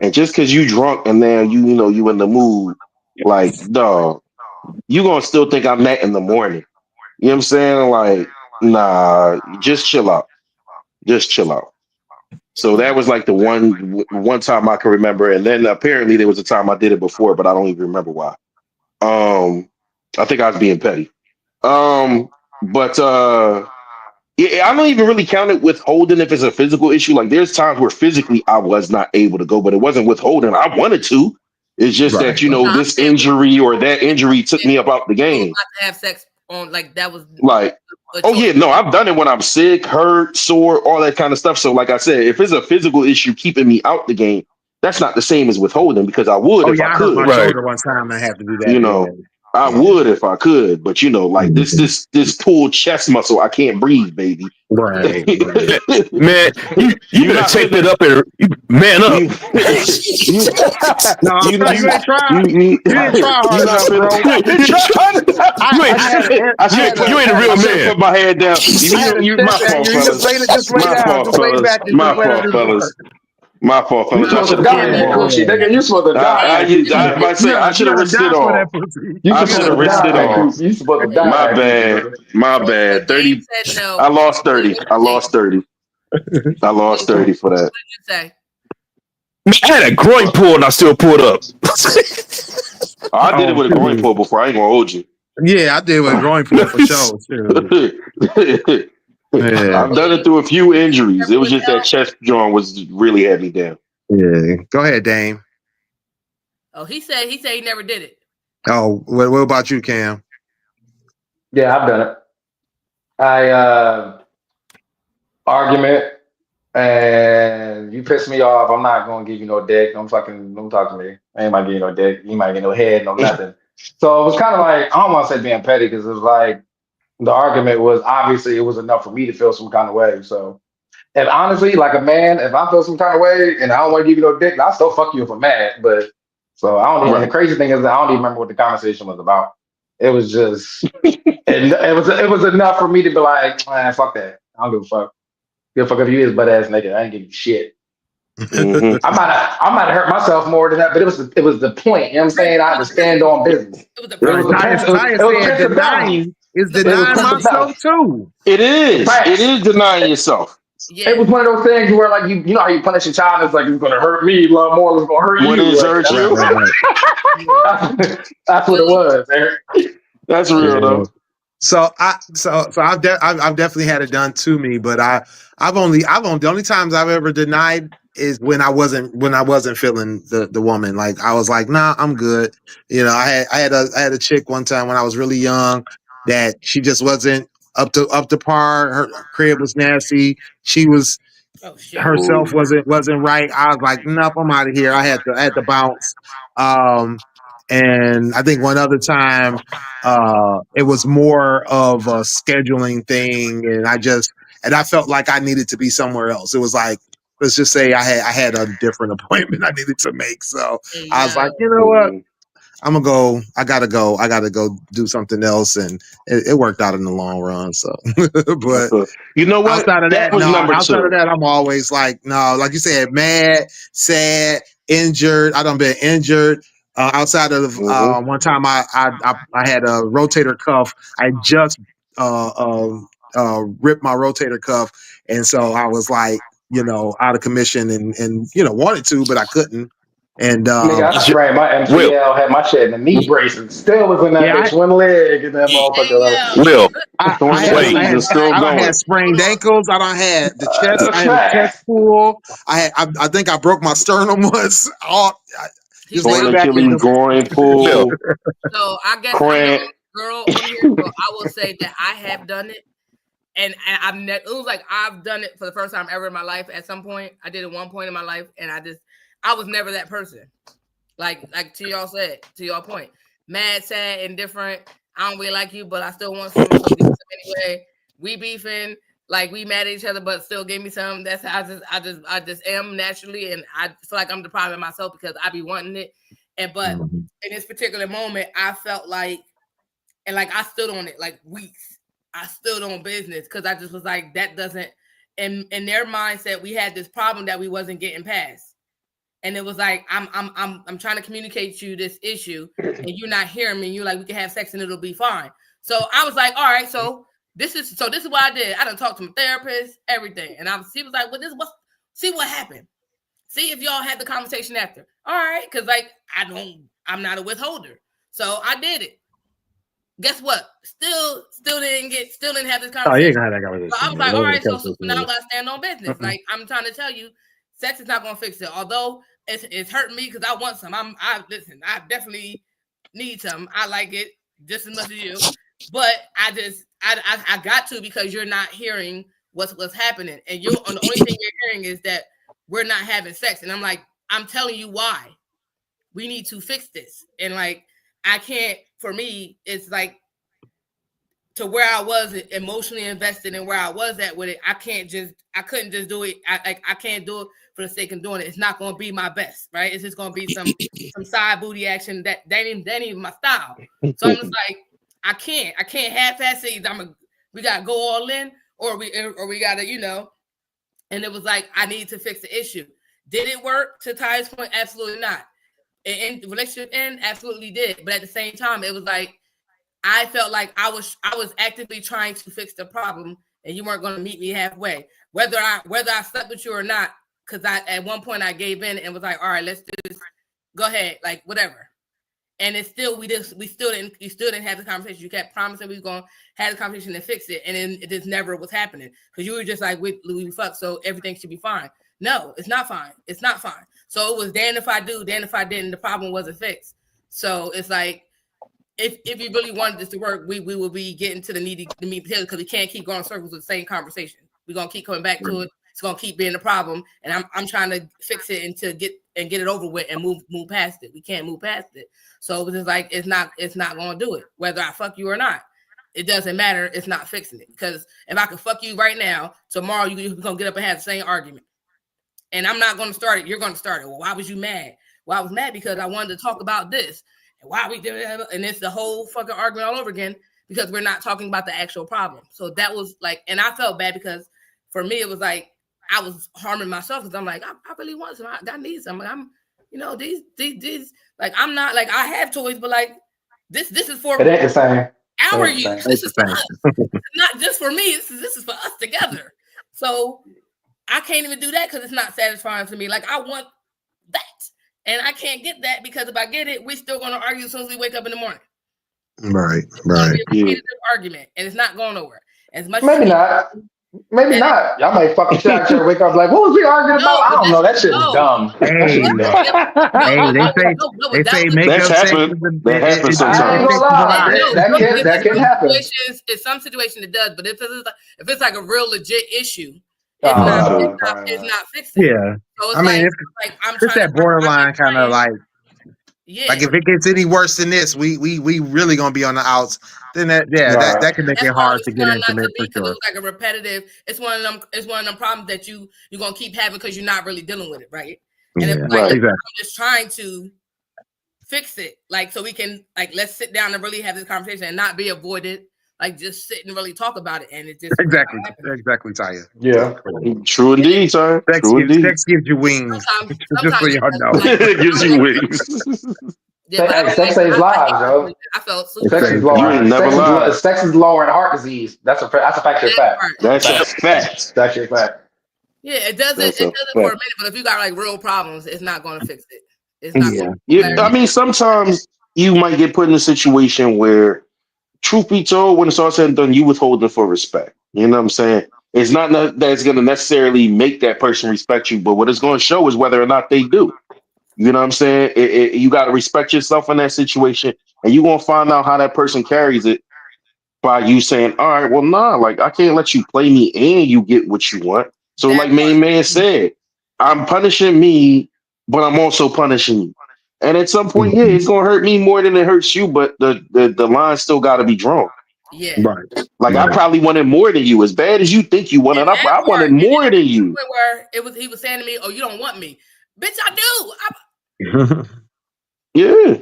And just because you drunk and now you in the mood, like, dog, you gonna still think I'm that in the morning. You know what I'm saying? Like, nah, just chill out. Just chill out. So that was like the one time I can remember. And then apparently there was a time I did it before, but I don't even remember why. I think I was being petty. Yeah, I don't even really count it withholding if it's a physical issue. Like, there's times where physically I was not able to go, but it wasn't withholding. I wanted to. It's just that, this injury or that injury took me up out the game. To have sex on, like, that was like, oh yeah, no, I've done it when I'm sick, hurt, sore, all that kind of stuff. So like I said, if it's a physical issue keeping me out the game, that's not the same as withholding, because I would if I could. I hurt my shoulder one time. I have to do that. I would if I could, but like this pulled chest muscle, I can't breathe, baby. Right. Man, you better tape it up and man up. You ain't trying. You ain't You ain't a real man. Put my head down. My fault, fellas. My fault, fellas. You supposed to die in that coochie, nigga. You supposed to die. I should have risked it off. I should have risked it off. You supposed to die. My bad. 30. I lost 30. I lost 30 for that. What did you say? I had a groin pull and I still pulled up. I did it with a groin pull before. I ain't gonna hold you. Yeah, I did with a groin pull for sure. Yeah. I've done it through a few injuries. It was just that chest joint was really had me down. Yeah. Go ahead, Dame. Oh, he said he never did it. Oh, what about you, Cam? Yeah, I've done it. Argument, and you piss me off. I'm not gonna give you no dick. Don't talk to me. I ain't might give you no dick. You might get no head, no nothing. So it was kind of like, I don't want to say being petty, because it was like, the argument was obviously it was enough for me to feel some kind of way. So, and honestly, like a man, if I feel some kind of way and I don't want to give you no dick, I'll still fuck you if I'm mad. But so I don't even, the crazy thing is that I don't even remember what the conversation was about. It was just, and it was enough for me to be like, man, fuck that. I don't give a fuck. Give a fuck if you is butt ass naked. I ain't giving a shit. Mhm. I might have hurt myself more than that, but it was the point. You know what I'm saying? I had to stand on business. It was a It was the principle. point. It was Said principality. denying is It was It was denying principality. myself too. It is. Facts. It is denying yourself. Yeah. It was one of those things where, like, you know how you punish a child, it's like, it's going to hurt me a lot more than it's going to hurt What you. is Like, hurt you? that's what it was, Eric. That's real though. So I've definitely had it done to me, but I've only the only times I've ever denied is when I wasn't feeling the woman. Like I was like, nah, I'm good. You know, I had a chick one time when I was really young that she just wasn't up to par. Her crib was nasty. She was Oh shit. herself wasn't right. I was like, nope, I'm out of here. I had to bounce. And I think one other time, it was more of a scheduling thing, and I felt like I needed to be somewhere else. It was like, let's just say I had a different appointment I needed to make. So I was like, you know what? I'm gonna go. I gotta go do something else, and it worked out in the long run. So, but You know what? outside of that, was no. number Outside two. of that, I'm always like, no. Like you said, mad, sad, injured. I done been injured. Outside of one time, I had a rotator cuff. I just ripped my rotator cuff, and so I was like, out of commission, and wanted to, but I couldn't. And Nigga, I sprained my MCL, had my shit in the knee brace, and still was in that bitch one leg in that motherfucker. Will, I don't had sprained ankles. I don't had the chest. I had a chest pull. I think I broke my sternum once. Just Torn laid back Achilles, and groin pull, So I guess cramp. I'm a girl on here, so I will say that I have done it. And it was like I've done it for the first time ever in my life at some point. I did it one point in my life, and I was never that person. Like to y'all said, to your point. Mad, sad, indifferent. I don't really like you, but I still want some. So anyway, we beefing, like we mad at each other, but still give me some. That's how I just am naturally, and I feel like I'm depriving myself because I be wanting it. But in this particular moment, I felt like, and like I stood on it like weeks. I stood on business because I just was like, that doesn't. In their mindset, we had this problem that we wasn't getting past, and it was like I'm trying to communicate to you this issue, and you're not hearing me. You're like, we can have sex and it'll be fine. So I was like, all right, so this is what I did. I done talked to my therapist, everything, and she was like, well, see what happened. See if y'all had the conversation after. All right, because like I'm not a withholder, so I did it. Guess what? Still didn't have this conversation. Oh, you ain't gonna have that conversation. So I was like, all right, so now I gotta stand on business. Like I'm trying to tell you, sex is not gonna fix it. Although it's hurting me because I want some. I definitely need some. I like it just as much as you, but I got to because you're not hearing what's happening, and the only thing you're hearing is that we're not having sex, and I'm like, I'm telling you why. We need to fix this, and like I can't. For me, it's like to where I was emotionally invested in where I was at with it. I couldn't just do it. I can't do it for the sake of doing it. It's not going to be my best, right? It's just going to be some side booty action that ain't even my style. So I'm just like, I can't half-ass it. We got to go all in or we got to, and it was like, I need to fix the issue. Did it work to Ty's point? Absolutely not. And relationship end absolutely did, but at the same time, it was like I felt like I was actively trying to fix the problem, and you weren't going to meet me halfway. Whether I slept with you or not, because at one point I gave in and was like, all right, let's do this. Go ahead, like whatever. And it's still you still didn't have the conversation. You kept promising we was going to have the conversation and fix it, and then it just never was happening because you were just like we fuck, so everything should be fine. No, it's not fine. It's not fine. So it was damned if I do, damned if I didn't. The problem wasn't fixed. So it's like, if you really wanted this to work, we will be getting to the meat potatoes because we can't keep going in circles with the same conversation. We're gonna keep coming back to it. It's gonna keep being a problem, and I'm trying to fix it and get it over with and move past it. We can't move past it. So it was just like it's not gonna do it. Whether I fuck you or not, it doesn't matter. It's not fixing it because if I could fuck you right now, tomorrow you're gonna get up and have the same argument. And I'm not going to start it. You're going to start it. Well, why was you mad? Well, I was mad because I wanted to talk about this. And why we did it? And it's the whole fucking argument all over again because we're not talking about the actual problem. So that was like, and I felt bad because for me, it was like, I was harming myself because I'm like, I really want some. I need some. I'm, you know, these, like, I'm not like, I have toys, but like, this is for It ain't the same. our use. This is for us. Not just for me. This is for us together. So I can't even do that because it's not satisfying to me. Like, I want that. And I can't get that because if I get it, we're still going to argue as soon as we wake up in the morning. Right. It's going to be a competitive argument, and it's not going nowhere. As much Maybe not. Maybe not. Y'all might fucking shit out here, wake up like, what was we arguing about? I don't know. That shit is dumb. Hey, they say makeup sex. That happens I sometimes. ain't gonna lie. That can happen. In some situations, it does. But if it's like a real legit issue, it's not fixing. Yeah. So it's I mean, it's that borderline kind of like. Yeah. Like if it gets any worse than this, we really gonna be on the outs. Then that can make it hard to get intimate for sure. It's like a repetitive. It's one of them problems that you're gonna keep having because you're not really dealing with it, right? And it's like exactly. I'm just trying to fix it, like so we can like let's sit down and really have this conversation and not be avoided. Like just sit and really talk about it, and it just exactly, Taya. Yeah, true indeed, sir. Sex gives you wings. Just so y'all know, it gives you wings. Yeah, sex saves lives, yo. I felt super. Sex is lower. Sex is lowering heart disease. That's a factual fact. That's a fact. That's a fact. Yeah, it doesn't. It doesn't for a minute, but if you got like real problems, it's not going to fix it. It's not. Yeah, I mean, sometimes you might get put in a situation where, truth be told, when it's all said and done, you withholding for respect. You know what I'm saying? It's not that it's going to necessarily make that person respect you, but what it's going to show is whether or not they do. You know what I'm saying? You got to respect yourself in that situation, and you're going to find out how that person carries it by you saying, all right, well, nah, like I can't let you play me and you get what you want. So like Main Man said, I'm punishing me, but I'm also punishing you. And at some point, yeah, it's going to hurt me more than it hurts you, but the line still got to be drawn. Yeah. Right. Like I probably wanted more than you. As bad as you think you wanted, I wanted more than you. Where he was saying to me, "Oh, you don't want me, bitch. I do. Yeah. I really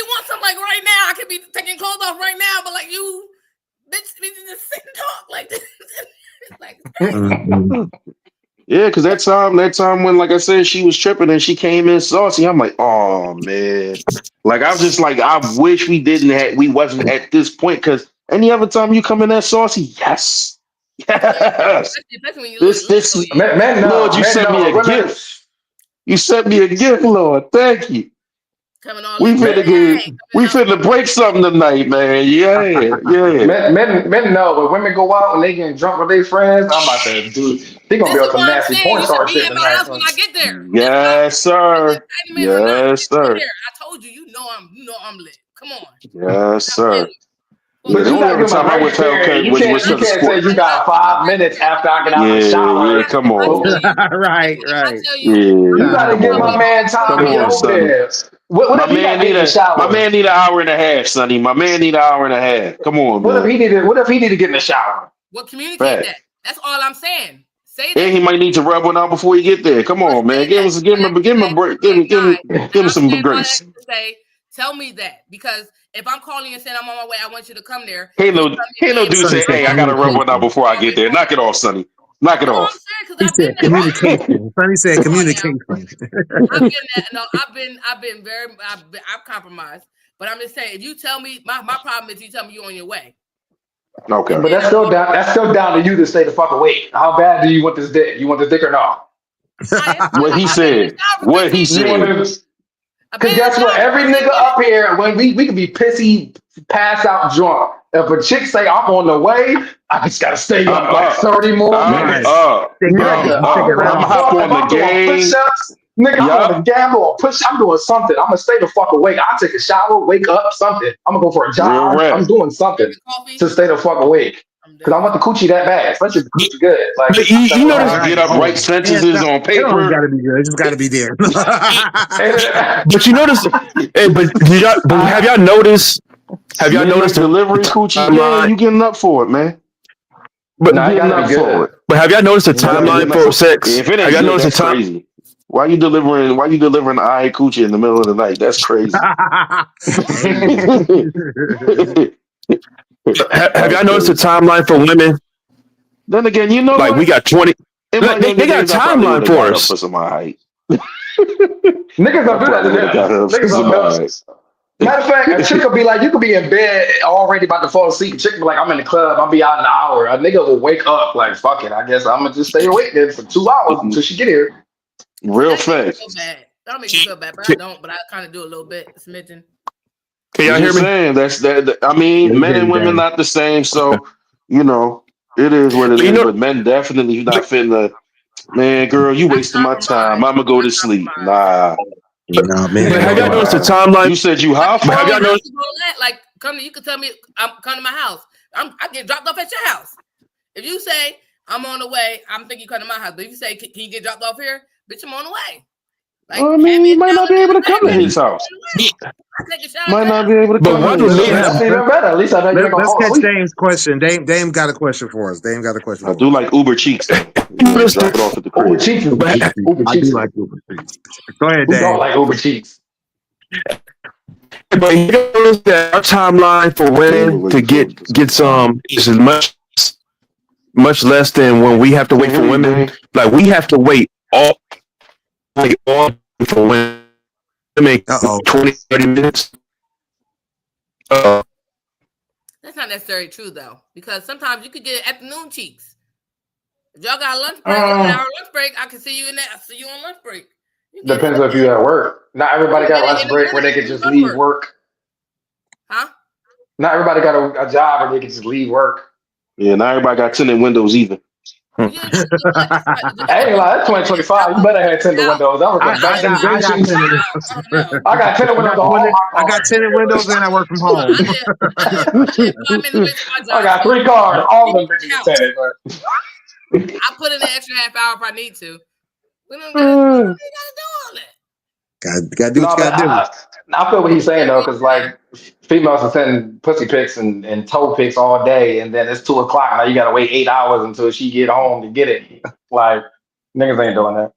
want something like right now. I could be taking clothes off right now, but like you, bitch, we just sit and talk like this. Like, yeah, because that time when, like I said, she was tripping and she came in saucy. I'm like, oh man. Like I was just like, I wish we wasn't at this point, because any other time you come in that saucy, yes. This Lord, you sent me a gift. You sent me a gift, Lord. Thank you. We finna break something tonight, man. Yeah. Men know, but women go out and they getting drunk with their friends. I'm about to do. They gonna be on some nasty porn star shit tonight. when I get there. Yes, sir. Yes, sir. I told you, you know I'm lit. Come on. Yes, sir. But you can't say you got 5 minutes after I get out of the shower. Yeah, come on. right. You gotta give my man time to get over there. What if my man need an hour and a half, Sonny. My man need an hour and a half. Come on, man. What if he need to get in the shower? Well, communicate that. That's all I'm saying. Say that. And he might need to rub one out before he get there. Come on, man. Give him a break. Give him some grace. Tell me that, because if I'm calling you and saying I'm on my way, I want you to come there. Can't no dude say, hey, I gotta rub one out before I get there. Knock it off, Sonny. Knock it off. He said communication. Sonny said communication. I've compromised, but I'm just saying, if you tell me, my problem is you tell me you're on your way. Okay. But that's still down to you to stay the fuck awake. How bad do you want this dick? You want this dick or not? What he said. Because guess what? Every nigga up here, when we could be pissy, pass out drunk. If a chick say I'm on the way, I just gotta stay up like 30 more minutes. I'm hop on the game. Nigga, I'm on the gamble or push. I'm doing something. I'm gonna stay the fuck awake. I'll take a shower, wake up, something. I'm gonna go for a jog. I'm doing something to stay the fuck awake. Because I want the coochie that bad, especially if the coochie good. Like, you know, get up, write sentences on paper. It gotta be good. It just gotta be there. But you notice, but have y'all noticed? Have y'all noticed delivery coochie? Yeah, you getting up for it, man. But have y'all noticed the timeline for sex? If it ain't have y'all good, noticed that's crazy. Why you delivering I coochie in the middle of the night? That's crazy. Have y'all noticed the timeline for women? Then again, you know Like what? we got 20. In my They younger got a days, I probably would timeline have for got up us. for some height. Niggas don't do that Probably would have got today. up for Niggas some don't do. height. Matter of fact, a chick will be like, you could be in bed already about to fall asleep. A chick will be like, I'm in the club, I'll be out in an hour. A nigga will wake up like, fuck it, I guess I'm gonna just stay awake then for 2 hours until she get here. Real That make me facts. feel bad. That make me feel bad, but I don't. But I kind of do a little bit, smidgen. Can y'all I'm hear just me? saying I mean, Yeah, we men hear and you, women Dame. not the same, so it is what it But you is. know, But men definitely not finna. Man, girl, you I wasting my time. compromise. I'ma go I to sleep. compromise. Nah, No, man, but ain't have gonna y'all do noticed the that. timeline? you said you But how you But have far? y'all don't have noticed? to do all that. Like, you can tell me, come to my house. I get dropped off at your house. If you say I'm on the way, I'm thinking you come to my house. But if you say, can you get dropped off here? Bitch, I'm on the way. Like, I hand mean, me you a might towel not and be be able on to the way. come to Bitch, his I'm house. on the way. I take a shower. Might Too. not be able to But come to why do his men house. That's have? even better. At least I know you're not gonna Let's fall catch asleep. Dame's question. Dame got a question for us. Dame got a question I for do us. like Uber Cheeks though. Noticed Drop it off at the Uber crib. Cheeks is But Uber I do Cheeks. like Uber Eats. Go ahead, Who don't Dame. like Uber Cheeks? But you notice that our timeline for Dame women will to wait for us. get some is much less than when we have to wait Can't for hear you, women. Dame. Like we have to wait all for women 20, Uh-oh. 30 minutes. That's not necessarily true though, because sometimes you could get afternoon cheeks. If y'all got a lunch break, an hour lunch break, I can see you in that. I see you on lunch break. You get it in Depends the if you morning. at work. Not everybody You got get a it lunch in the break where morning they when could you just go to leave work. work. Huh? Not everybody got a job where they can just leave work. Yeah, not everybody got tinted windows either. Well, you ain't got to do that. That's right. It I ain't depends lie, that's on the 2025. You better have tinted out. windows. I work I, in I banking got and I got finishing. tinted I don't know. I got tinted I windows got on all my I got cars. tinted windows and I work from Look, home. I live 5 minutes away from my I job. got So 3 cars. All of them keep bitches it are out. tinted. I put in an extra half hour if I need to. We don't gotta do all that. Got to do what No, you but got to do. I feel what he's saying though, Every because time. like females are sending pussy pics and toe pics all day, and then it's 2 o'clock. Now you gotta wait 8 hours until she get home to get it. Like niggas ain't doing that.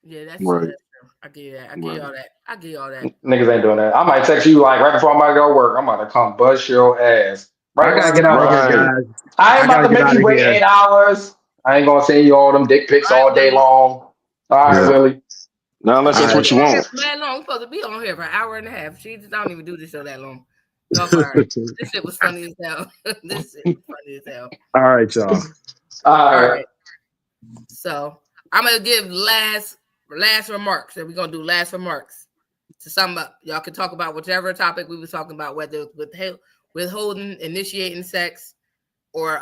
Yeah, that's true. Right. That's true. I give you that. I give Right. you all that. I give you all that. Niggas ain't doing that. I might text you like right before I'm about to go to work. I'm about to come bust your ass I right when gotta I get get to out of here, work. Right. guys. I ain't I about gotta to get make out you of wait here. 8 hours. I ain't gonna send you all them dick pics All right, all day Willie. long. All right, Yeah. Willie. Now unless All that's right. what you want. Man, long. We're supposed to be on here for an hour and a half. She just don't even do this show that long. Y'all fired. This shit was funny as hell. This shit was funny as hell. All right, y'all. All All right. right. So I'm gonna give last remarks. And we're gonna do last remarks to sum up. Y'all can talk about whichever topic we was talking about, whether it's withholding, initiating sex, or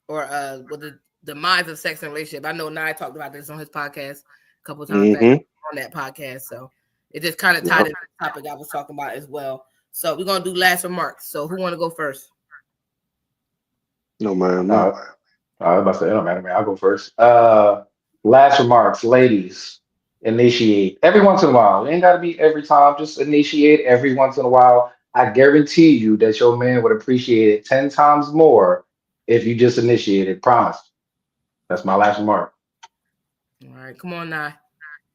with the demise of sex in a relationship. I know Nye talked about this on his podcast a couple of times back on that podcast. So it just kind of tied into the topic I was talking about as well. So we're gonna do last remarks. So who want to go first? No man, I no. was about to say, it don't matter, man. I'll go first. Last remarks, ladies. Initiate every once in a while. It ain't gotta be every time. Just initiate every once in a while. I guarantee you that your man would appreciate it 10 times more if you just initiated. Promise. That's my last remark. All right, come on now.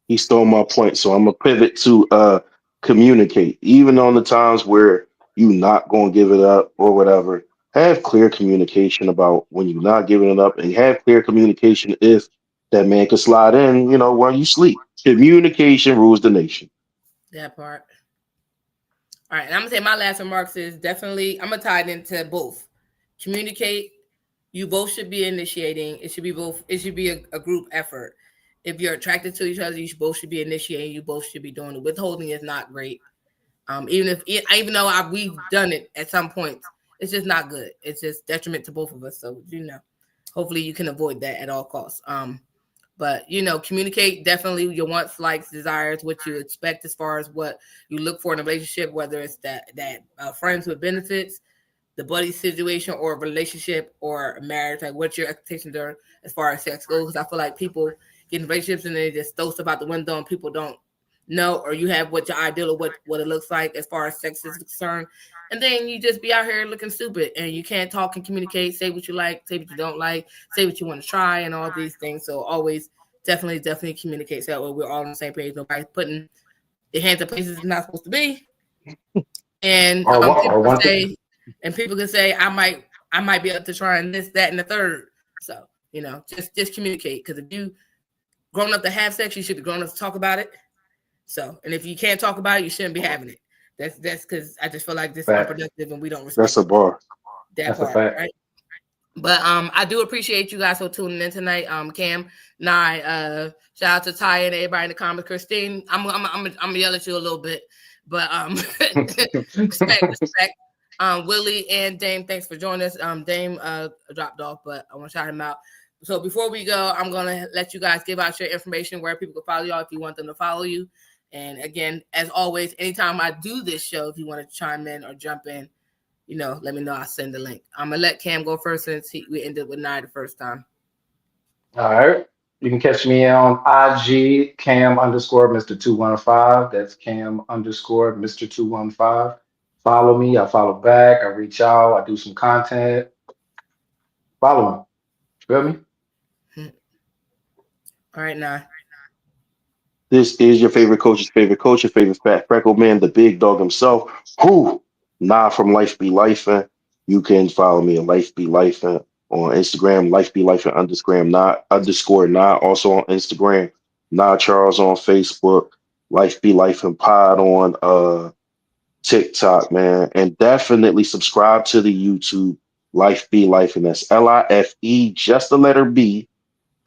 He stole my point, so I'm gonna pivot to communicate. Even on the times where you not gonna give it up or whatever, have clear communication about when you're not giving it up, and have clear communication if that man could slide in, while you sleep. Communication rules the nation. That part. All right, and I'm gonna say my last remarks is definitely I'm gonna tie it into both. Communicate. You both should be initiating. It should be both. It should be a group effort. If you're attracted to each other, you both should be initiating. You both should be doing it. Withholding is not great. Even though we've done it at some point, it's just not good. It's just detriment to both of us. So hopefully you can avoid that at all costs. But communicate definitely your wants, likes, desires, what you expect as far as what you look for in a relationship, whether it's that friends with benefits, the buddy situation, or a relationship or a marriage. Like what your expectations are as far as sex goes. Because I feel like people get in relationships and they just throw stuff out the window, and people don't know, or you have what your ideal of what it looks like as far as sex is concerned, and then you just be out here looking stupid, and you can't talk and communicate, say what you like, say what you don't like, say what you want to try, and all these things. So always definitely communicate so that way we're all on the same page. Nobody's putting their hands in places it's not supposed to be. And people can say, I might be up to trying this, that, and the third. So, just communicate. Because if you grown up to have sex, you should be grown up to talk about it. So, and if you can't talk about it, you shouldn't be having it. That's because I just feel like this is unproductive and we don't respect. That's a bar. That's part, right? But I do appreciate you guys for tuning in tonight. Cam, Nye, shout out to Ty and everybody in the comments. Christine, I'm gonna yell at you a little bit, but respect. Willie and Dame, thanks for joining us. Dame dropped off, but I want to shout him out. So before we go, I'm gonna let you guys give out your information where people can follow y'all if you want them to follow you. And again, as always, anytime I do this show, if you want to chime in or jump in, let me know. I'll send the link. I'm gonna let Cam go first since we ended with Nye the first time. All right. You can catch me on IG, Cam_Mr. 215. That's Cam_Mr. 215. Follow me. I follow back. I reach out. I do some content. Follow me. Feel me? All right, Nye. This is your favorite coach's favorite coach, your favorite fat freckle man, the big dog himself. Nah from Life Be Lifin'. You can follow me at Life Be Lifin' on Instagram, Life Be Lifin' _nah, also on Instagram, Nah Charles on Facebook, Life Be Lifin' Pod on TikTok, man. And definitely subscribe to the YouTube, Life Be Lifin'. That's LIFE, just the letter B,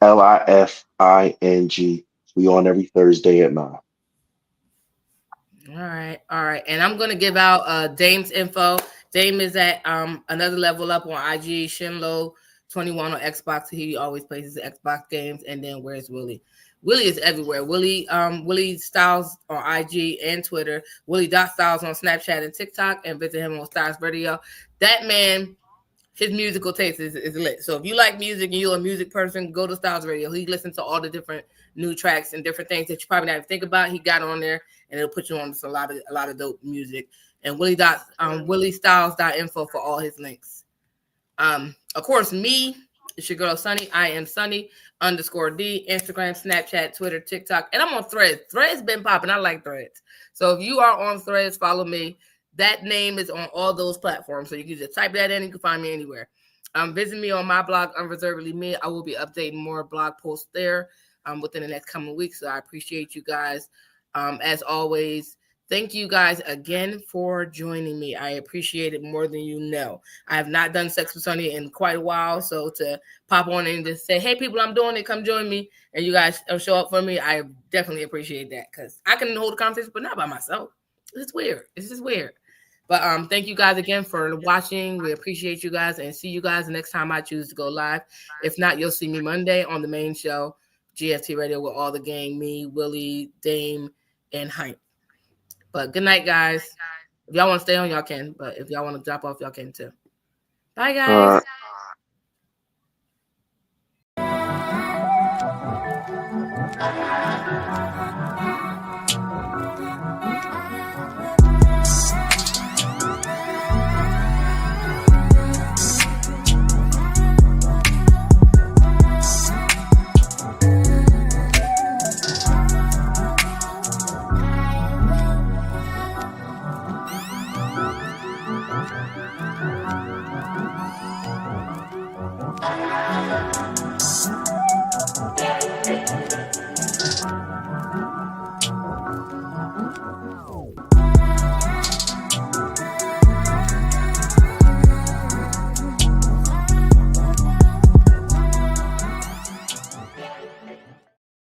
LIFING. We on every Thursday at 9. All right. And I'm gonna give out Dame's info. Dame is at another level up on IG, Shinlo21 on Xbox. He always plays his Xbox games. And then where's Willie? Willie is everywhere. Willie Styles on IG and Twitter. Willie.Styles on Snapchat and TikTok. And visit him on Styles Radio. That man, his musical taste is lit. So if you like music and you're a music person, go to Styles Radio. He listens to all the different new tracks and different things that you probably not even think about. He got on there and it'll put you on a lot of dope music. And WillieStyles.info for all his links. Of course, me, it's your girl Sunny. I am Sunny _D, Instagram, Snapchat, Twitter, TikTok, and I'm on Threads. Threads been popping. I like Threads. So if you are on Threads, follow me. That name is on all those platforms. So you can just type that in and you can find me anywhere. Visit me on my blog, Unreservedly Me. I will be updating more blog posts there within the next coming weeks. So I appreciate you guys. As always, thank you guys again for joining me. I appreciate it more than you know. I have not done Sex with Sunny in quite a while. So to pop on and just say, hey, people, I'm doing it. Come join me. And you guys show up for me. I definitely appreciate that because I can hold a conversation, but not by myself. It's weird. It's just weird. But thank you guys again for watching. We appreciate you guys and see you guys next time I choose to go live. If not, you'll see me Monday on the main show, GFT Radio, with all the gang, me, Willie, Dame, and Hype. But good night, guys. If y'all want to stay on, y'all can. But if y'all want to drop off, y'all can too. Bye, guys.